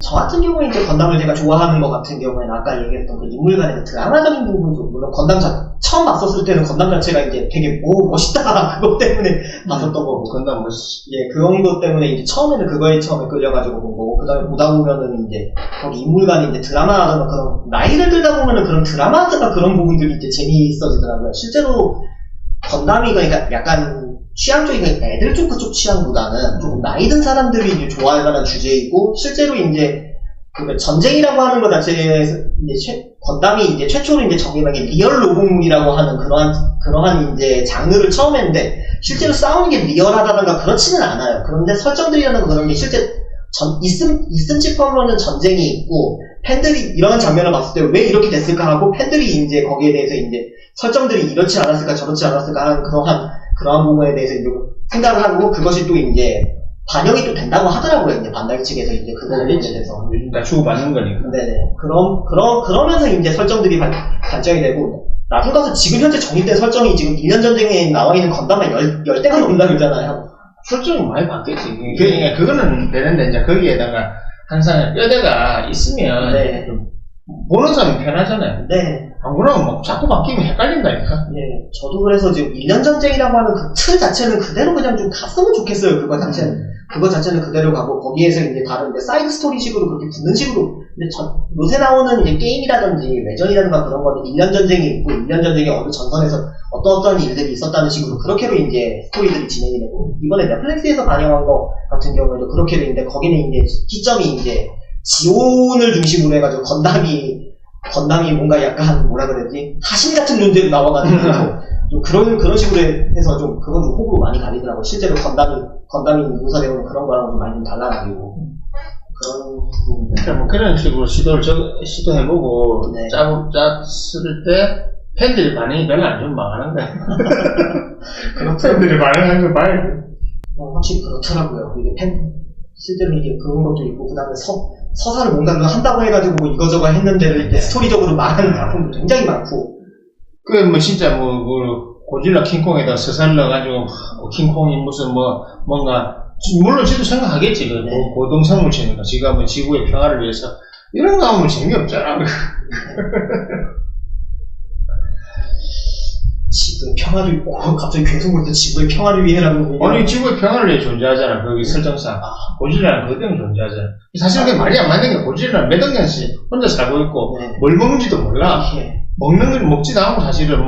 저 같은 경우에 이제 건담을 제가 좋아하는 것 같은 경우에는 아까 얘기했던 그 인물 간의 그 드라마적인 부분도 물론 건담 처음 봤었을 때는 건담 자체가 이제 되게 멋있다 그것 때문에 봤었던 거고 건담 멋있지. 예 그런 것 때문에 이제 처음에는 그거에 처음에 끌려가지고 보고 그다음에 보다 보면은 이제 거기 인물 간의 이제 드라마라든가 그런 나이를 들다 보면은 그런 드라마든가 그런 부분들이 이제 재미있어지더라고요. 실제로 건담이 그러니까 약간 취향적인 애들 쪽 그쪽 취향보다는 조금 나이 든 사람들이 이제 좋아할 만한 주제이고 실제로 이제 그 전쟁이라고 하는 것 자체에서 이제 건담이 이제 최초로 이제 정의한 게 리얼 로봇물이라고 하는 그러한 이제 장르를 처음 했는데 실제로 싸우는 게 리얼하다던가 그렇지는 않아요. 그런데 설정들이라는 그런 게 실제 있음 싶어하면은 전쟁이 있고 팬들이 이런 장면을 봤을 때 왜 이렇게 됐을까 하고 팬들이 이제 거기에 대해서 이제 설정들이 이렇지 않았을까 저렇지 않았을까 하는 그러한 부분에 대해서 이제 생각을 하고 그것이 또 이제 반영이 또 된다고 하더라고요. 이제 반다이 측에서 이제 그거를 이제 돼서 요즘 다 주고받는 거니까. 네네. 그러면서 이제 설정들이 발전이 되고 나중 가서 지금 현재 정립된 설정이 지금 1년 전쟁에 나와 있는 건담만 10대가 넘는다 그러잖아요. 설정이 많이 바뀌었지. 그러니까 그거는 되는데 이제 거기에다가 항상 뼈대가 있으면 네. 좀 보는 사람이 편하잖아요. 네. 안 그러면 막 자꾸 바뀌면 헷갈린다니까. 예, 저도 그래서 지금 1년 전쟁이라고 하는 그 틀 자체는 그대로 그냥 좀 갔으면 좋겠어요. 그거 자체는 그대로 가고, 거기에서 이제 다른 이제 사이드 스토리식으로 그렇게 붙는 식으로, 근데 요새 나오는 이제 게임이라든지 외전이라든가 그런 거는 1년 전쟁이 있고, 1년 전쟁에 어느 전선에서 어떤 일들이 있었다는 식으로 그렇게로 이제 스토리들이 진행이 되고, 이번에 넷플릭스에서 반영한 거 같은 경우에도 그렇게 되는데, 거기는 이제 시점이 이제 지온을 중심으로 해가지고 건담이 뭔가 약간 뭐라 그래야지 사신 같은 존재로 나와가지고 좀 그런 식으로 해서 좀 그건 좀 호불호 많이 갈리더라고. 실제로 건담이 묘사되는 그런 거랑 좀 많이 좀 달라가지고 그런 부분. 그러니까 뭐 그런 식으로 시도해보고 네. 짰을 때 팬들이 반응이 별로 안 좋으면 망하는 거야. 그렇더라고요. 팬들이 반응하는 거 봐야 돼. 확실히 그렇더라고요. 이게 실제로 이게 그런 것도 있고 그다음에 서사를 뭔가 한다고 해가지고 뭐 이거저거 했는데를 이제 스토리적으로 말하는 작품도 굉장히 많고. 그 뭐 진짜 뭐 고질라 킹콩에다 서사를 넣어가지고 킹콩이 무슨 뭔가 물론 지도 생각하겠지. 네. 고동생물체니까 지가 뭐 지구의 평화를 위해서 이런 거 하면 재미없잖아. 지구의 평화를 갑자기 계속 보니까 지구의 평화를 위해라고. 아니 지구의 평화를 위해 존재하잖아. 거기 설정상 고질라는 그것 때문에 존재하잖아. 사실 그게 말이 안 맞는 게 고질라는 몇 억년씩 혼자 살고 있고 네. 뭘 먹는지도 몰라. 예. 먹는 걸 먹지도 않고 사실은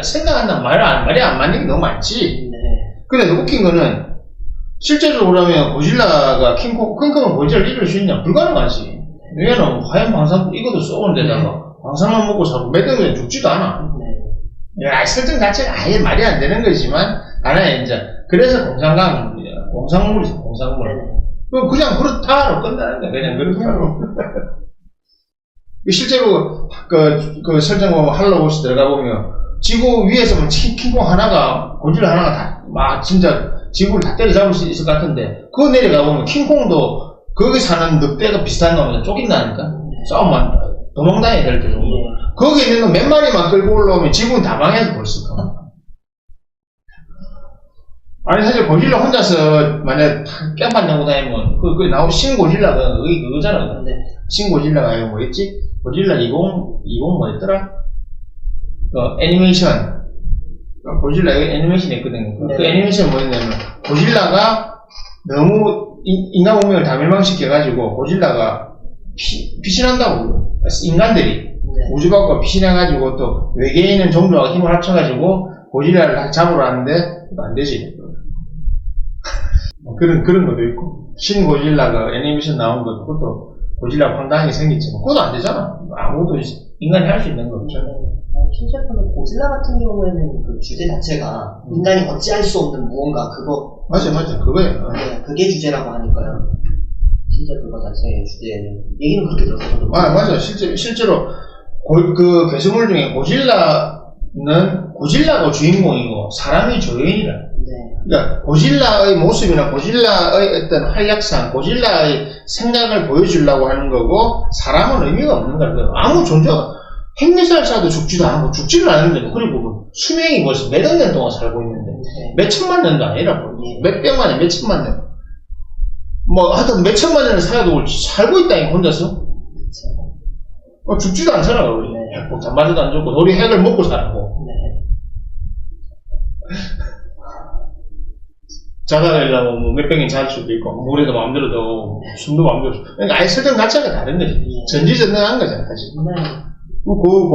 생각한다면 말이 안 맞는 게 너무 많지. 네. 근데 웃긴 거는 실제적으로 하면 고질라가 킹콩은 고질라를 이길 수 있냐? 불가능하지. 왜냐면 화염 방사능 이것도 쏘는 데다가 방사만 먹고 살고 몇 억년 죽지도 않아. 네. 야, 설정 자체가 아예 말이 안 되는 거지만 하나의 이제 그래서 공상물이죠. 공상물. 그냥 그렇다로 끝나는 거야. 그냥 그렇다로. 실제로 그 설정 보면 할로우스 들어가 보면 지구 위에서만 킹콩 하나가 고질라 하나가 막 진짜 지구를 다 때려잡을 수 있을 것 같은데 그거 내려가 보면 킹콩도 거기 사는 늑대가 비슷한 놈한테 쫓긴다니까. 싸움만 도망다녀야 될 때 정도. 거기 있는 놈 몇 마리만 끌고 올라오면 지구는 다 망해서 벌써. 아니 사실 고질라 혼자서 만약 깽판 나고 다니면 그 나온 신고질라가 그거잖아. 네. 신고질라가 이거 뭐였지? 고질라 20 뭐였더라? 그 애니메이션. 고질라 애니메이션이 있거든. 네. 그 애니메이션 뭐였냐면 고질라가 너무 인간文明을 다 멸망시켜가지고 고질라가 피신한다고. 인간들이 우주 밖으로 피신해가지고 또 외계에 있는 종족과 힘을 합쳐가지고 고질라를 잡으러 하는데 안 되지. 그런 것도 있고 신 고질라가 애니메이션 나온 거 그것도 고질라 황당하게 생겼지만 그것도 안 되잖아. 아무것도 인간이 할 수 있는 거 없잖아. 심지어는 고질라 같은 경우에는 그 주제 자체가 인간이 어찌할 수 없는 무언가 그거 맞아 그거예요. 네, 그게 주제라고 하니까요. 진짜 그거 자체의 주제는 얘기는 그렇게 들었어요. 저도. 맞아 실제로 그 괴수물 중에 고질라가 주인공이고 사람이 조연이라. 네. 그러니까 고질라의 모습이나 고질라의 어떤 활약상, 고질라의 생각을 보여주려고 하는 거고 사람은 의미가 없는 거예요. 아무 존재가 핵미사일 쏴도 죽지도 않고 죽지를 않는데 그리고 수명이 벌써 몇억 년 동안 살고 있는데 몇 천만 년도 아니라고 몇 백만 년, 몇 천만 년 뭐 하여튼 몇 천만 년을 살아도 살고 있다니 혼자서 죽지도 않잖아 우리 핵폭탄 맞아도 안 죽고 우리 핵을 먹고 살고 자살하려면 뭐 몇백 년 잘 수도 있고 물에도 마음대로 더 숨도 마음대로 그러니까 아예 설정 자체가 다른 거지 전지전능한 거잖아 사실 그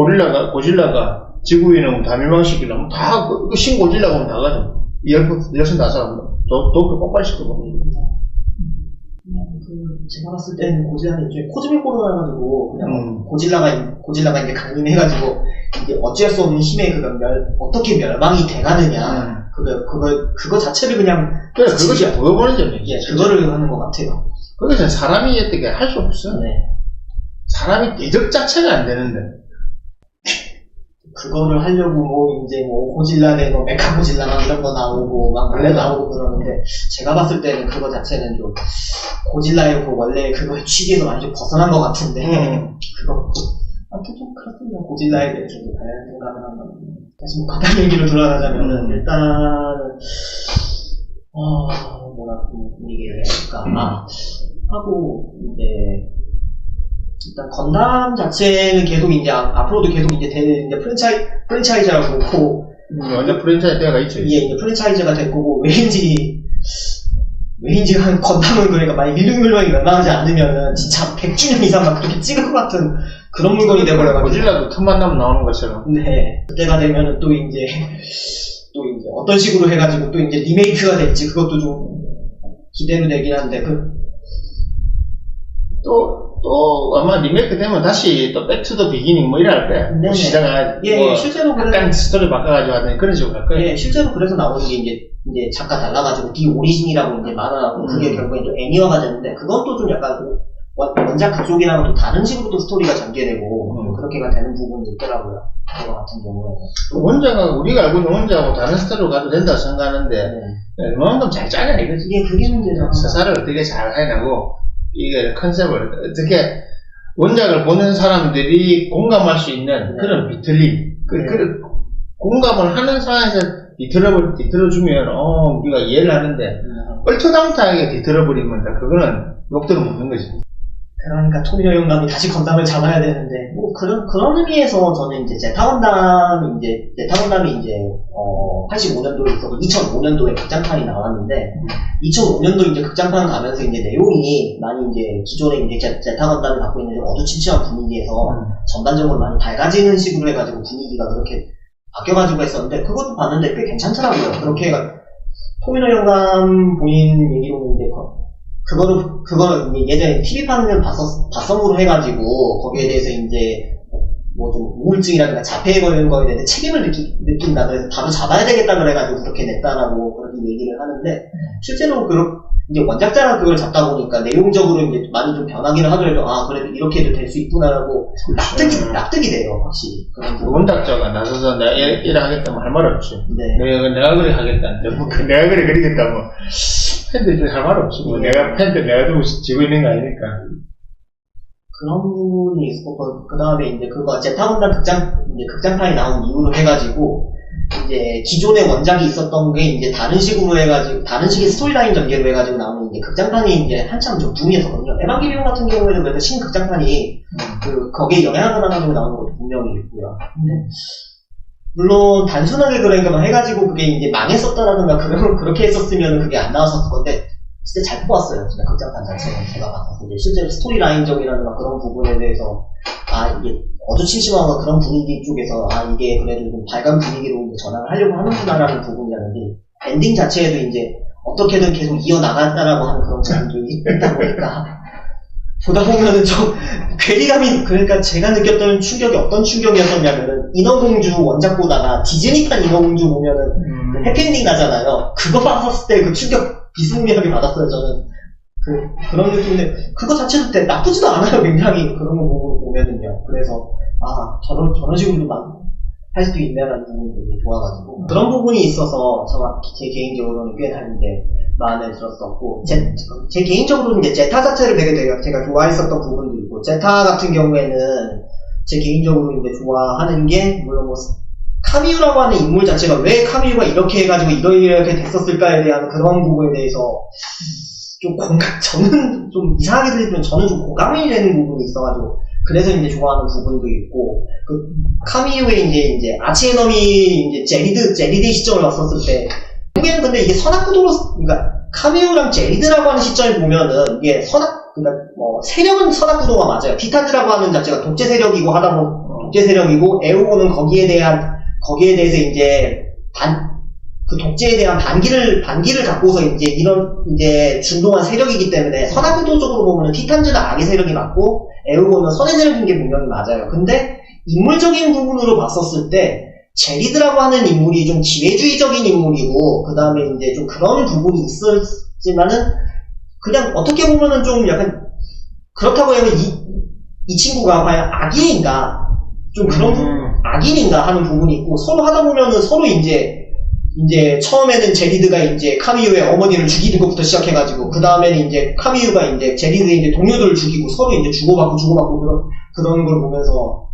고질라가 지구인은 다 멸망시키려면 다 그 신고질라고 하면 다 가죠 열선 다 사고 도쿄 폭발시키고 제가 봤을 때는 고질라는 이제 코즈믹 호러라 가지고 그냥 고질라가 이제 강림해가지고 이제 어찌할 수 없는 힘에 어떻게 멸망이 돼가느냐 그거 자체를 그냥 그것이 보여보는 점이지 그거를 하는 것 같아요. 그것은 사람이 어떻게 할 수 없어. 사람이 대적 자체가 안 되는데 그거를 하려고 뭐 이제 뭐 고질라 대 뭐 메카 고질라 막 이런 거 나오고 막 원래 나오고 그러는데 제가 봤을 때는 그거 자체는 좀 고질라의 그 원래 그거의 취지에서 완전 벗어난 것 같은데 그거 아무튼 좀 그렇습니다. 고질라에 대해서 다양한 생각을 한번 다시 뭐 간단한 얘기로 돌아가자면은 일단은 뭐라 분위기를 해야 할까 하고 이제 일단 건담 자체는 계속 이제 앞으로도 계속 이제 이제 프랜차이즈라고 그렇고 완전 프랜차이즈가 있죠. 예, 이제 프랜차이즈가 될 거고 왠지 한 건담은 그러니까 만약 밀릉밀망이 멸망하지 않으면은 진짜 100주년 이상 막 그렇게 찍을 것 같은 그런 물건이 돼버려가지고 고질라도 틈만 나면 나오는 것처럼. 네, 그때가 되면은 또 이제 어떤 식으로 해가지고 또 이제 리메이크가 될지 그것도 좀 기대로 되긴 한데 또 아마 리메이크 되면 다시 또 백투더 비기닝 뭐 이럴 거야. 뭐 시작을 실제로 약간 스토리 바꿔가지고 하든 그런 식으로 할 거야. 예, 실제로 그래서 나오는 게 이제 작가 달라가지고 디 오리진이라고 이제 말하고 그게 결국엔 또 애니화가 되는데 그것도 좀 약간 원작 그쪽이랑은 또 다른 식으로 또 스토리가 전개되고 그렇게가 되는 부분이 있더라고요. 그거 같은 경우에는. 원작은 우리가 알고 있는 원작하고 다른 스타일로 가도 된다고 생각하는데 웬만큼 잘 짜냐 이거지. 그게 문제죠. 서사를 어떻게 잘 해나고 이게 컨셉을 어떻게 원작을 보는 사람들이 공감할 수 있는 그런 비틀림 그런 공감을 하는 상황에서 뒤틀어주면 우리가 이해를 하는데 얼토당토하게 뒤틀어버리면 그거는 욕들어 먹는 거지. 그러니까 토미노 영감이 다시 건담을 잡아야 되는데 뭐 그런 의미에서 저는 이제 제타건담이 이제 85년도에 있어서 2005년도에 극장판이 나왔는데 2005년도 이제 극장판 가면서 이제 내용이 많이 이제 기존에 이제 제타건담이 갖고 있는 좀 어두침침한 분위기에서 전반적으로 많이 밝아지는 식으로 해가지고 분위기가 그렇게 바뀌어가지고 했었는데 그것도 봤는데 꽤 괜찮더라고요. 그렇게 토미노 영감 본인 얘기로는 이제 그거를 예전에 TV판을 바썸으로 해가지고 거기에 대해서 이제 뭐 좀 우울증이라든가 자폐에 걸리는 거에 대해서 책임을 느낀다 그래서 바로 잡아야 되겠다 그래가지고 그렇게 냈다라고 그렇게 얘기를 하는데 실제로 이제 원작자랑 그걸 잡다 보니까 내용적으로 이제 많이 좀 변하기는 하더라도 그래도 이렇게 해도 될 수 있구나라고 납득이 돼요 확실히. 원작자가 나서서 내가 이래 하겠다면 할 말 없지. 내가 그래 하겠다는데 내가 그래 그리겠다 뭐 팬들이 할 말 없지 뭐 내가 팬들 내가 두고 지고 있는 거 아니니까. 그런 부분이 있었고, 그 다음에 이제 그거, 제타건담 극장판이 나온 이후로 해가지고, 이제 기존의 원작이 있었던 게 이제 다른 식으로 해가지고, 다른 식의 스토리라인 전개로 해가지고 나오는 이제 극장판이 이제 한참 좀 붐이었거든요. 에반게리온 같은 경우에는 그래서 신극장판이, 거기에 영향을 받아가지고 나오는 것도 분명히 있고요. 물론, 단순하게 그러니까 막 해가지고 그게 이제 망했었다라든가, 그렇게 했었으면 그게 안 나왔었을 건데, 진짜 잘 뽑았어요. 진짜 극장판 자체는 제가 봤었을 때 실제로 스토리라인적이라든가 그런 부분에 대해서 이게 어두침침한 그런 분위기 쪽에서 이게 그래도 좀 밝은 분위기로 이제 전환을 하려고 하는구나라는 부분이라든지 엔딩 자체에도 이제 어떻게든 계속 이어나간다라고 하는 그런 부분들이 있다 보니까 보다 보면은 좀 괴리감이 그러니까 제가 느꼈던 충격이 어떤 충격이었었냐면은 인어공주 원작보다가 디즈니판 인어공주 보면은 그 해피엔딩 나잖아요. 그거 봤었을 때 그 충격 비스무리하게 받았어요, 저는. 그런 느낌인데, 그거 자체도 나쁘지도 않아요, 굉장히. 그런 거 보면은요. 그래서, 저런 식으로도 할 수도 있네라는 부분이 되게 좋아가지고. 그런 부분이 있어서, 제 개인적으로는 꽤 다른데, 마음에 들었었고, 제 개인적으로는 이제 제타 자체를 되게 제가 좋아했었던 부분도 있고, 제타 같은 경우에는, 제 개인적으로 이제 좋아하는 게, 물론 카미유라고 하는 인물 자체가 왜 카미유가 이렇게 해가지고 이렇게 됐었을까에 대한 그런 부분에 대해서 저는 좀 이상하게 들리지만 저는 좀 공감이 되는 부분이 있어가지고 그래서 이제 좋아하는 부분도 있고 카미유의 이제 아치에너미 이제 제리드 시점을 왔었을 때 결국에는 근데 이게 선악구도로 그러니까 카미유랑 제리드라고 하는 시점을 보면은 이게 그러니까 세력은 선악구도가 맞아요. 티탄즈라고 하는 자체가 독재 세력이고 하다 보면 독재 세력이고 에우고는 거기에 대해서 이제 그 독재에 대한 반기를 갖고서 이제 준동한 세력이기 때문에 선악구도적으로 보면 티탄즈는 악의 세력이 맞고 에우고는 선의 세력인 게 분명히 맞아요. 근데 인물적인 부분으로 봤었을 때 제리드라고 하는 인물이 좀 기회주의적인 인물이고 그 다음에 이제 좀 그런 부분이 있었지만은 그냥 어떻게 보면은 좀 약간 그렇다고 하면 이 친구가 과연 악인인가 좀 그런 악인인가 하는 부분이 있고 서로 하다 보면은 서로 이제 처음에는 제리드가 이제 카미유의 어머니를 죽이는 것부터 시작해가지고 그 다음에는 이제 카미유가 이제 제리드의 이제 동료들을 죽이고 서로 이제 주고받고 그런 걸 보면서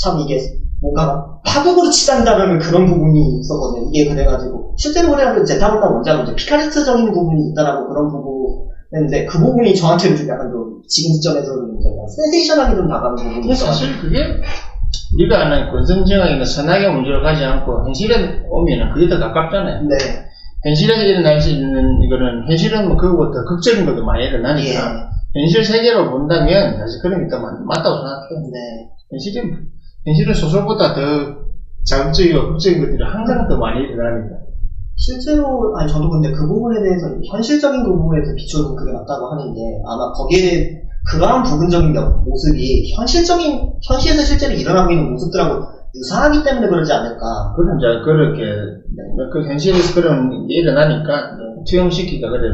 참 이게 뭔가 파국으로 치닫는다는 그런 부분이 있었거든요. 이게 그래가지고 실제로 그래가지고 제타보다 원작은 이제 피카리스트적인 부분이 있다라고 그런 부분인데 그 부분이 저한테는 좀 약간 좀 지금 시점에서는 이제 센세이션하게 좀 다가가는 부분이 있어요. 사실 그게 우리가 아는 권선징악이나 선악의 문제를 가지 않고 현실에 오면은 그게 더 가깝잖아요. 네. 현실에서 일어날 수 있는 이거는 현실은 뭐 그거보다 극적인 것도 많이 일어나니까 현실 세계로 본다면 사실 그런 게 더 맞다고 생각해요. 네. 현실은 소설보다 더 자극적이고 극적인 것들이 항상 더 많이 일어나니까. 실제로 저도 근데 그 부분에 대해서 현실적인 그 부분에서 비춰도 그게 맞다고 하는 게 아마 거기에 대해 그러한 부분적인 모습이 현실에서 실제로 일어나고 있는 모습들하고 유사하기 때문에 그러지 않을까. 그렇게, 그 현실에서 그런 게 일어나니까, 투영시키기가 그래,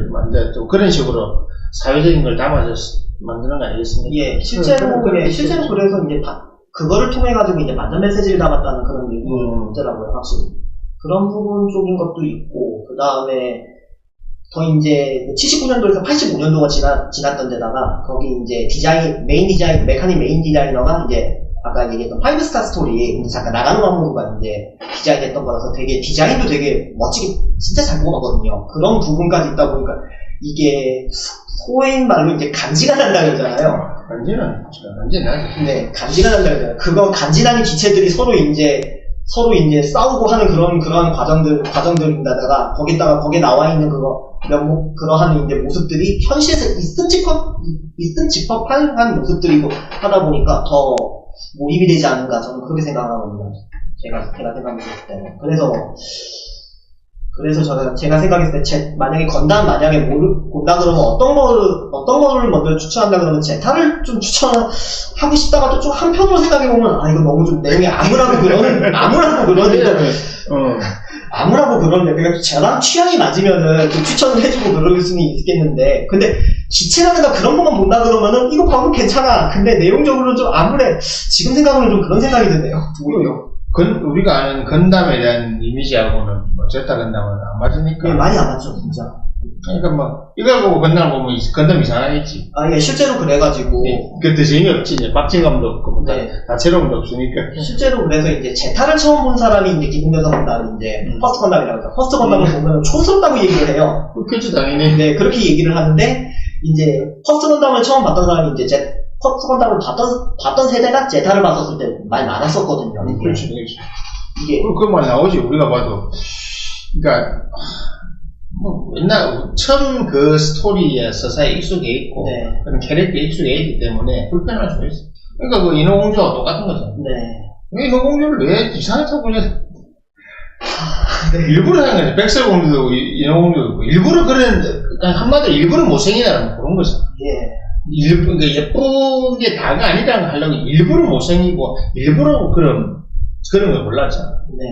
또 그런 식으로 사회적인 걸 담아서 만드는 거 아니겠습니까? 예, 실제로 그래서 이제 그거를 통해가지고 이제 만든 메시지를 담았다는 그런 얘기가 있더라고요, 확실히. 그런 부분 쪽인 것도 있고, 그 다음에, 더 이제 79년도에서 85년도가 지났던 데다가 거기 이제 메카닉 메인 디자이너가 이제 아까 얘기했던 5스타 스토리 잠깐 나가는 광고가 이제 디자인했던 거라서 되게 디자인도 되게 멋지게 진짜 잘 뽑았거든요. 그런 부분까지 있다 보니까 이게 소인 말로 이제 간지가 난다 그러잖아요. 간지나죠. 네, 간지가 난다 그러잖아요. 그거 간지나는 기체들이 서로 이제 싸우고 하는 그런 과정들인데다가 거기에 나와 있는 그러한 이제 모습들이 현실에서 있은 집합한 모습들이고 하다 보니까 더 몰입이 되지 않은가 저는 그렇게 생각하거든요. 제가 생각했을 때는. 그래서 제가 생각했을 때 만약에 건담 본다 그러면 어떤 거를 먼저 추천한다 그러면 제타를 좀 추천하고 싶다가도 좀 한편으로 생각해보면 이거 너무 좀 내용이 암울하고 그런데 그러니까 저랑 취향이 맞으면은 좀 추천을 해주고 그럴 수는 있겠는데 근데 기체라든가 그런 것만 본다 그러면은 이거 봐도 괜찮아. 근데 내용적으로는 좀 암울해. 지금 생각하면 좀 그런 생각이 드네요. 오히려. 우리가 아는 건담에 대한 이미지하고는 제타 건담은 안 맞으니까. 네, 많이 안 맞죠, 진짜. 그러니까 이걸 보고 건담 보면 건담 이상하겠지. 예, 실제로 그래가지고. 그때 재미없지, 이제 박진감도 없고, 다채로움도 없으니까. 실제로 그래서 이제 제타를 처음 본 사람이 이제 기공전사 건담, 퍼스트 건담이라고 하죠. 퍼스트 건담을 보면 촌스럽다고 얘기를 해요. 그렇죠, 당연히. 네, 그렇게 얘기를 하는데, 이제, 퍼스트 건담을 처음 봤던 사람이 이제 퍼스트 건담을 봤던 세대가 제타를 봤었을 때 많이 많았었거든요. 그렇죠. 이게. 그 말 나오지, 우리가 봐도. 그러니까, 옛날, 처음 그 스토리에 서사에 익숙해 있고, 그런 캐릭터에 익숙해 있기 때문에 불편할 수 있어. 그러니까 그 인어공주와 똑같은 거죠. 네. 인어공주를 왜 이상하게 타고 그냥, 일부러 하는 거지. 백설공주도 인어공주도 있고, 일부러 한마디로 일부러 못생기다는 그런 거죠. 그러니까 예쁘게 다가 아니라는 걸 하려고 일부러 못생기고, 일부러 그런 그런 걸 몰랐잖아. 네.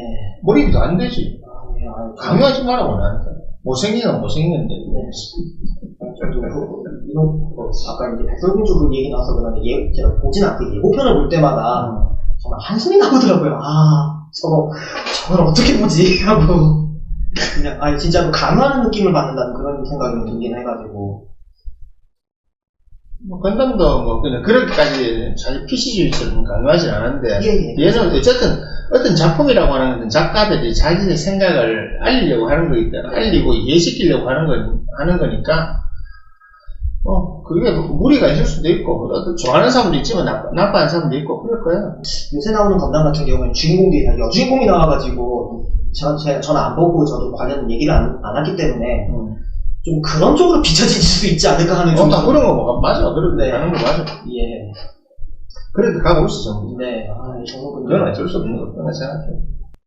몰입도 안 되지. 네, 강요하지 말라고 나한테. 못생긴 건 못생겼는데. 저도 아까 이제 백설공주 그 얘기 나와서 그런데 제가 보진 않고 예고편을 볼 때마다 정말 한숨이 나오더라고요. 저걸 어떻게 보지? 하고. 그냥, 진짜로 강요하는 느낌을 받는다는 그런 생각이 들긴 해가지고. 건담도 그냥 그렇게까지 자기 PC주의처럼 강요하진 않은데, 예. 얘는 어쨌든 어떤 작품이라고 하는 것은 작가들이 자기의 생각을 알리려고 하는 거니까, 알리고 이해시키려고 하는 거니까, 그게 무리가 있을 수도 있고, 좋아하는 사람도 있지만 나빠하는 사람도 있고, 그럴 거예요. 요새 나오는 건담 같은 경우에는 주인공들이 다 여주인공이 나와가지고, 저는 안 보고 저도 관련 얘기를 안 했기 때문에, 좀 그런 쪽으로 비춰질 수 있지 않을까 하는 좀. 다 그런 거 맞아. 그렇게 가는 거 맞아. 예. 그래도 가고 있어, 전부. 네. 정말 그건 어쩔 수 없는 거구나 생각해.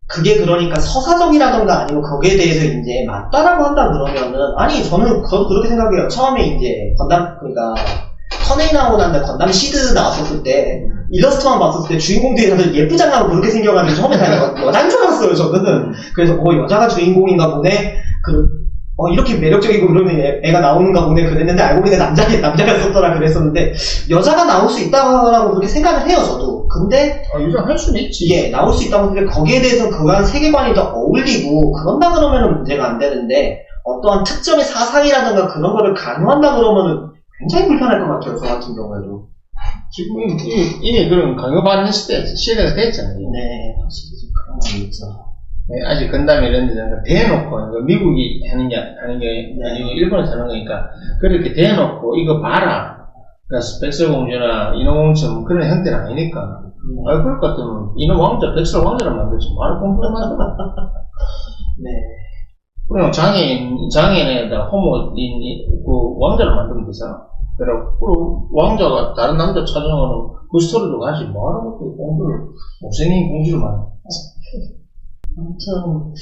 그게 그러니까 서사적이라던가 아니면 거기에 대해서 이제 맞다라고 한다 그러면은, 저도 그렇게 생각해요. 처음에 이제 그러니까, 터네이 나오고 난 다음에 건담 시드 나왔었을 때, 일러스트만 봤었을 때 주인공들이 다들 예쁘장하고 그렇게 생겨가지고 처음에 다 여자인 줄 알았어요, 저는. 그래서, 여자가 주인공인가 보네. 이렇게 매력적이고 그러면 애가 나오는가 보네 그랬는데 알고 보니 남자였었더라 그랬었는데 여자가 나올 수 있다고 그렇게 생각을 해요 저도. 근데 여자 할 수는 있지. 예, 나올 수 있다고 하는데 거기에 대해서 그간 세계관이 더 어울리고 그런다 그러면은 문제가 안 되는데 어떠한 특정의 사상이라든가 그런 거를 강요한다 그러면은 굉장히 불편할 것 같아요 저 같은 경우에도. 지금 이미 그런 강요받는 시대가 됐잖아요. 네, 확실히 좀 그런 게 있죠. 네, 아직 건담이 이런 데는 대놓고, 미국이 하는 게 아니고 일본에서 하는 거니까, 그렇게 대놓고, 이거 봐라. 그러니까 백설공주나 인어공주처럼 그런 형태는 아니니까. 그럴 것 같으면, 인어왕자, 백설왕자를 만들지. 말을 공부를 만들어. 네. 그냥 장애인에다 호모인, 왕자를 만들면 되잖아. 그래갖고, 왕자가 다른 남자 찾아오는 그 스토리도 가지. 뭐하라고 공주를, 못생긴 공주를 만들어. 아무튼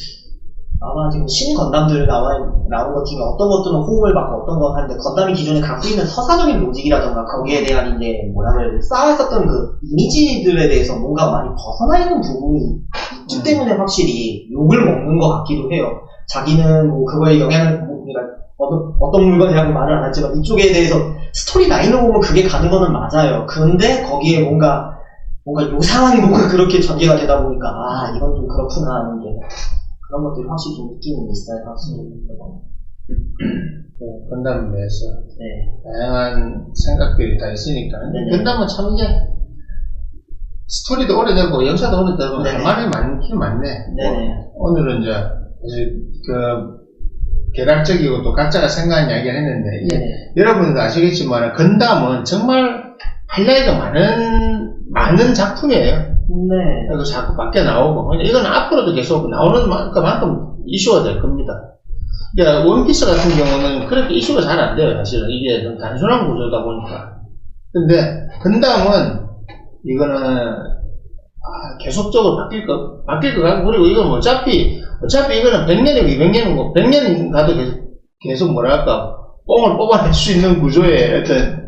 아마 지금 신건담들 나온 것 중에 어떤 것들은 호응을 받고 어떤 건 하는데 건담이 기존에 갖고 있는 서사적인 로직이라던가 거기에 대한 이제 쌓아왔었던 그 이미지들에 대해서 뭔가 많이 벗어나 있는 부분이 있기 때문에 확실히 욕을 먹는 것 같기도 해요. 자기는 그거에 영향을 그러니까 어떤 물건이라고 말을 안 했지만 이쪽에 대해서 스토리 라인을 보면 그게 가는 거는 맞아요. 그런데 거기에 뭔가 요상한 그렇게 전개가 되다 보니까, 이건 좀 그렇구나 하는 게, 그런 것들이 확실히 좀 있기는 있어요, 확실히. 건담에 대해서. 네. 다양한 생각들이 다 있으니까. 건담은 참 이제, 스토리도 오래되고, 역사도 오래되고, 할 말이 많긴 많네. 네. 오늘은 이제, 개략적이고 또 각자가 생각한 이야기를 했는데, 여러분도 아시겠지만, 건담은 정말 할래가 많은 작품이에요. 네. 그래서 자꾸 밖에 나오고. 이건 앞으로도 계속 나오는 만큼 이슈가 될 겁니다. 그러니까 원피스 같은 경우는 그렇게 이슈가 잘 안 돼요, 사실은. 이게 좀 단순한 구조다 보니까. 근데, 건담은, 이거는, 계속적으로 바뀔 것 같고, 그리고 이건 어차피 이거는 100년이고 200년이고, 100년 가도 계속 뭐랄까, 뽕을 뽑아낼 수 있는 구조의 어떤,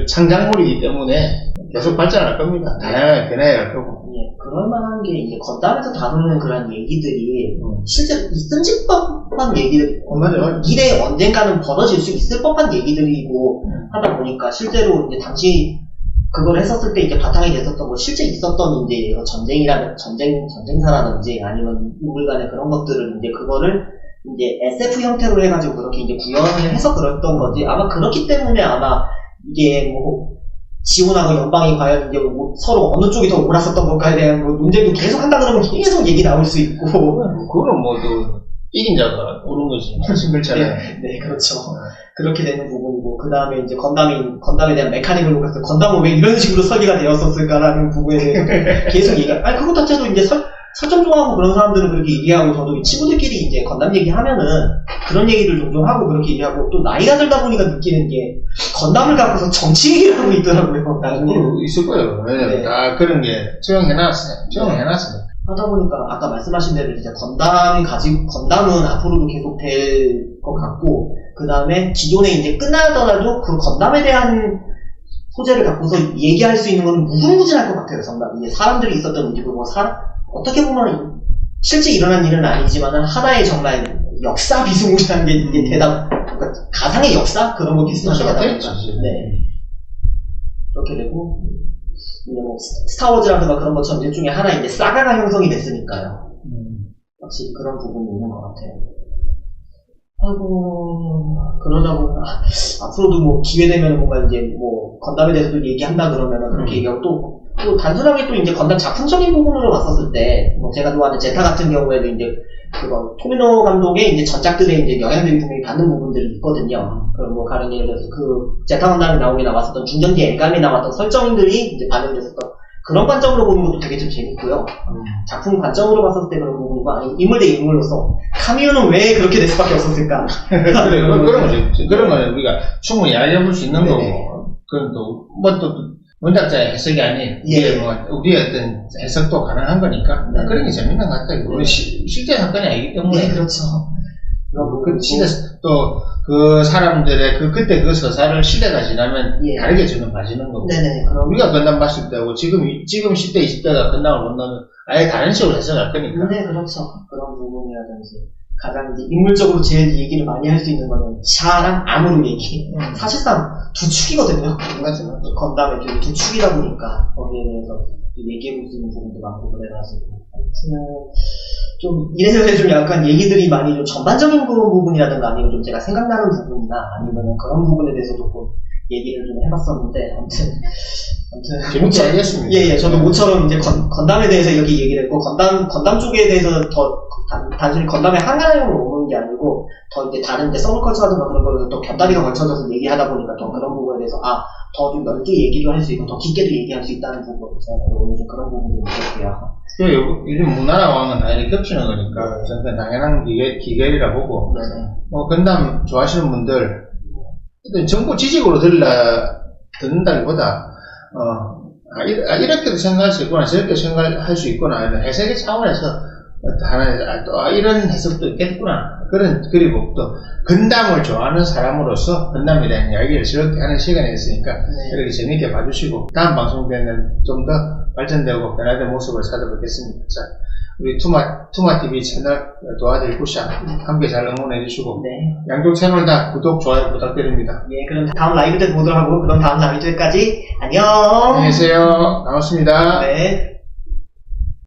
창작물이기 때문에 계속 발전할 겁니다. 다양하게 변해갈 거고. 예, 그럴만한 게 이제 건담에서 다루는 그런 얘기들이 실제로 있을 법한 얘기들, 맞아요. 미래에 언젠가는 벌어질 수 있을 법한 얘기들이고 하다 보니까 실제로 이제 당시 그걸 했었을 때 이제 바탕이 됐었던 거 실제 있었던 이제 전쟁사라든지 아니면 인물 간의 그런 것들을 이제 그거를 이제 SF 형태로 해가지고 그렇게 이제 구현을 해서 그랬던 거지. 아마 그렇기 때문에 아마 이게 지원하고 연방이 과연 이제 서로 어느 쪽이 더 옳았었던 걸까에 대한 논쟁도 계속 한다 그러면 계속 얘기 나올 수 있고. 그거는 이긴 자가 오른 거지. 그렇잖아요. 네, 그렇죠. 그렇게 되는 부분이고, 그 다음에 이제 건담에 대한 메카닉을 보면서 건담은 왜 이런 식으로 설계가 되었었을까라는 부분에 대해서 계속 그것 자체도 이제 설정 좋아하고 그런 사람들은 그렇게 얘기하고, 저도 친구들끼리 이제 건담 얘기하면은 그런 얘기를 종종 하고 그렇게 얘기하고, 또 나이가 들다 보니까 느끼는 게 건담을 갖고서 정치 얘기를 하고 있더라고요, 나중에. 있을 거예요. 왜냐면 다 그런 게 적용해놨어요. 하다 보니까 아까 말씀하신 대로 이제 건담은 앞으로도 계속 될 것 같고, 그 다음에 기존에 이제 끝나더라도 그 건담에 대한 소재를 갖고서 얘기할 수 있는 건 무궁무진할 것 같아요, 정말. 이게 사람들이 있었던 일이고, 어떻게 보면 실제 일어난 일은 아니지만은 하나의 정말 역사 비스무리한 게 이게 그러니까 가상의 역사? 그런 거 비슷한 게 나옵니다. 네. 그렇게 되고, 이제 뭐, 스타워즈라든가 그런 것처럼 일종의 하나 이제 사가가 형성이 됐으니까요. 확실히 그런 부분이 있는 것 같아요. 아이고, 그러다 보면, 앞으로도 뭐, 기회되면 뭔가 이제 뭐, 건담에 대해서도 얘기한다 그러면은 그렇게 얘기하고 또 단순하게 또 이제 건담 작품적인 부분으로 봤었을 때, 뭐, 제가 좋아하는 제타 같은 경우에도 이제, 그거, 토미노 감독의 이제 전작들의 이제 영향들이 분명히 받는 부분들이 있거든요. 그럼 뭐, 다른 예를 들어서 제타 건담에 나왔었던 중전기 엘감에 나왔던 설정들이 이제 반영이 됐었던 그런 관점으로 보는 것도 되게 좀 재밌고요. 작품 관점으로 봤을 때 그런 부분이고, 아니, 인물 대 인물로서, 카미오는 왜 그렇게 될 수밖에 없었을까? 그래, 그런 건 우리가 충분히 알려볼 수 있는 거고, 그건 또, 원작자의 해석이 아닌, 우리의 어떤 해석도 가능한 거니까, 그런 게 재밌는 것 같아요. 우리 실제 사건이 아니기 때문에. 네, 그렇죠. 그 시대, 또, 그 사람들의 그때 그 서사를 시대가 지나면 다르게 저는 봐지는 거고. 네네. 그럼 우리가 건담 봤을 때하고 지금 10대, 20대가 건담을 본다면 아예 다른 식으로 해석할 거니까. 네, 그렇죠. 그런 부분이라든지. 가장 이제 인물적으로 제일 얘기를 많이 할 수 있는 거는 샤랑 아무르 얘기. 사실상 두 축이거든요. 맞아요. 건담의 두 축이다 보니까 거기에 대해서 얘기해볼 수 있는 부분도 많고 그래가지고. 좀 이래저래 좀 약간 얘기들이 많이 좀 전반적인 그런 부분이라든가 아니면 좀 제가 생각나는 부분이나 아니면 그런 부분에 대해서도 좀 얘기를 좀 해봤었는데 아무튼 재밌게 알겠습니다. 예, 저도 모처럼 이제 건담에 대해서 이렇게 얘기를 했고 건담 쪽에 대해서 더 단순히 건담의 한 가지로 오는 게 아니고 더 이제 다른 이제 서브컬처라든가 그런 거에서 또 곁다리가 걸쳐져서 얘기하다 보니까 더 그런 부분에 대해서 더 좀 넓게 얘기를 할 수 있고 더 깊게도 얘기할 수 있다는 부분에서 오늘 좀 그런 부분도 있겠고요. 요즘 문화랑은 당연히 겹치는 거니까 저는 당연한 기결이라 보고 뭐 건담 좋아하시는 분들 정보 지식으로 듣는다기보다 이렇게도 생각할 수 있구나 저렇게 생각할 수 있구나 아니면 해석의 차원에서 이런 해석도 있겠구나 그리고 또 건담을 좋아하는 사람으로서 건담에 대한 이야기를 즐겁게 하는 시간이 있으니까 이렇게 재밌게 봐주시고 다음 방송 때는 좀 더 발전되고 변화된 모습을 찾아뵙겠습니다. 자, 우리 투마TV 채널 도와드릴 굿샷 함께 잘 응원해주시고 양쪽 채널 다 구독, 좋아요 부탁드립니다. 예, 그럼 다음 라이브 때 보도록 하고 그럼 다음 라이브 때까지 안녕. 안녕히 계세요. 반갑습니다. 네.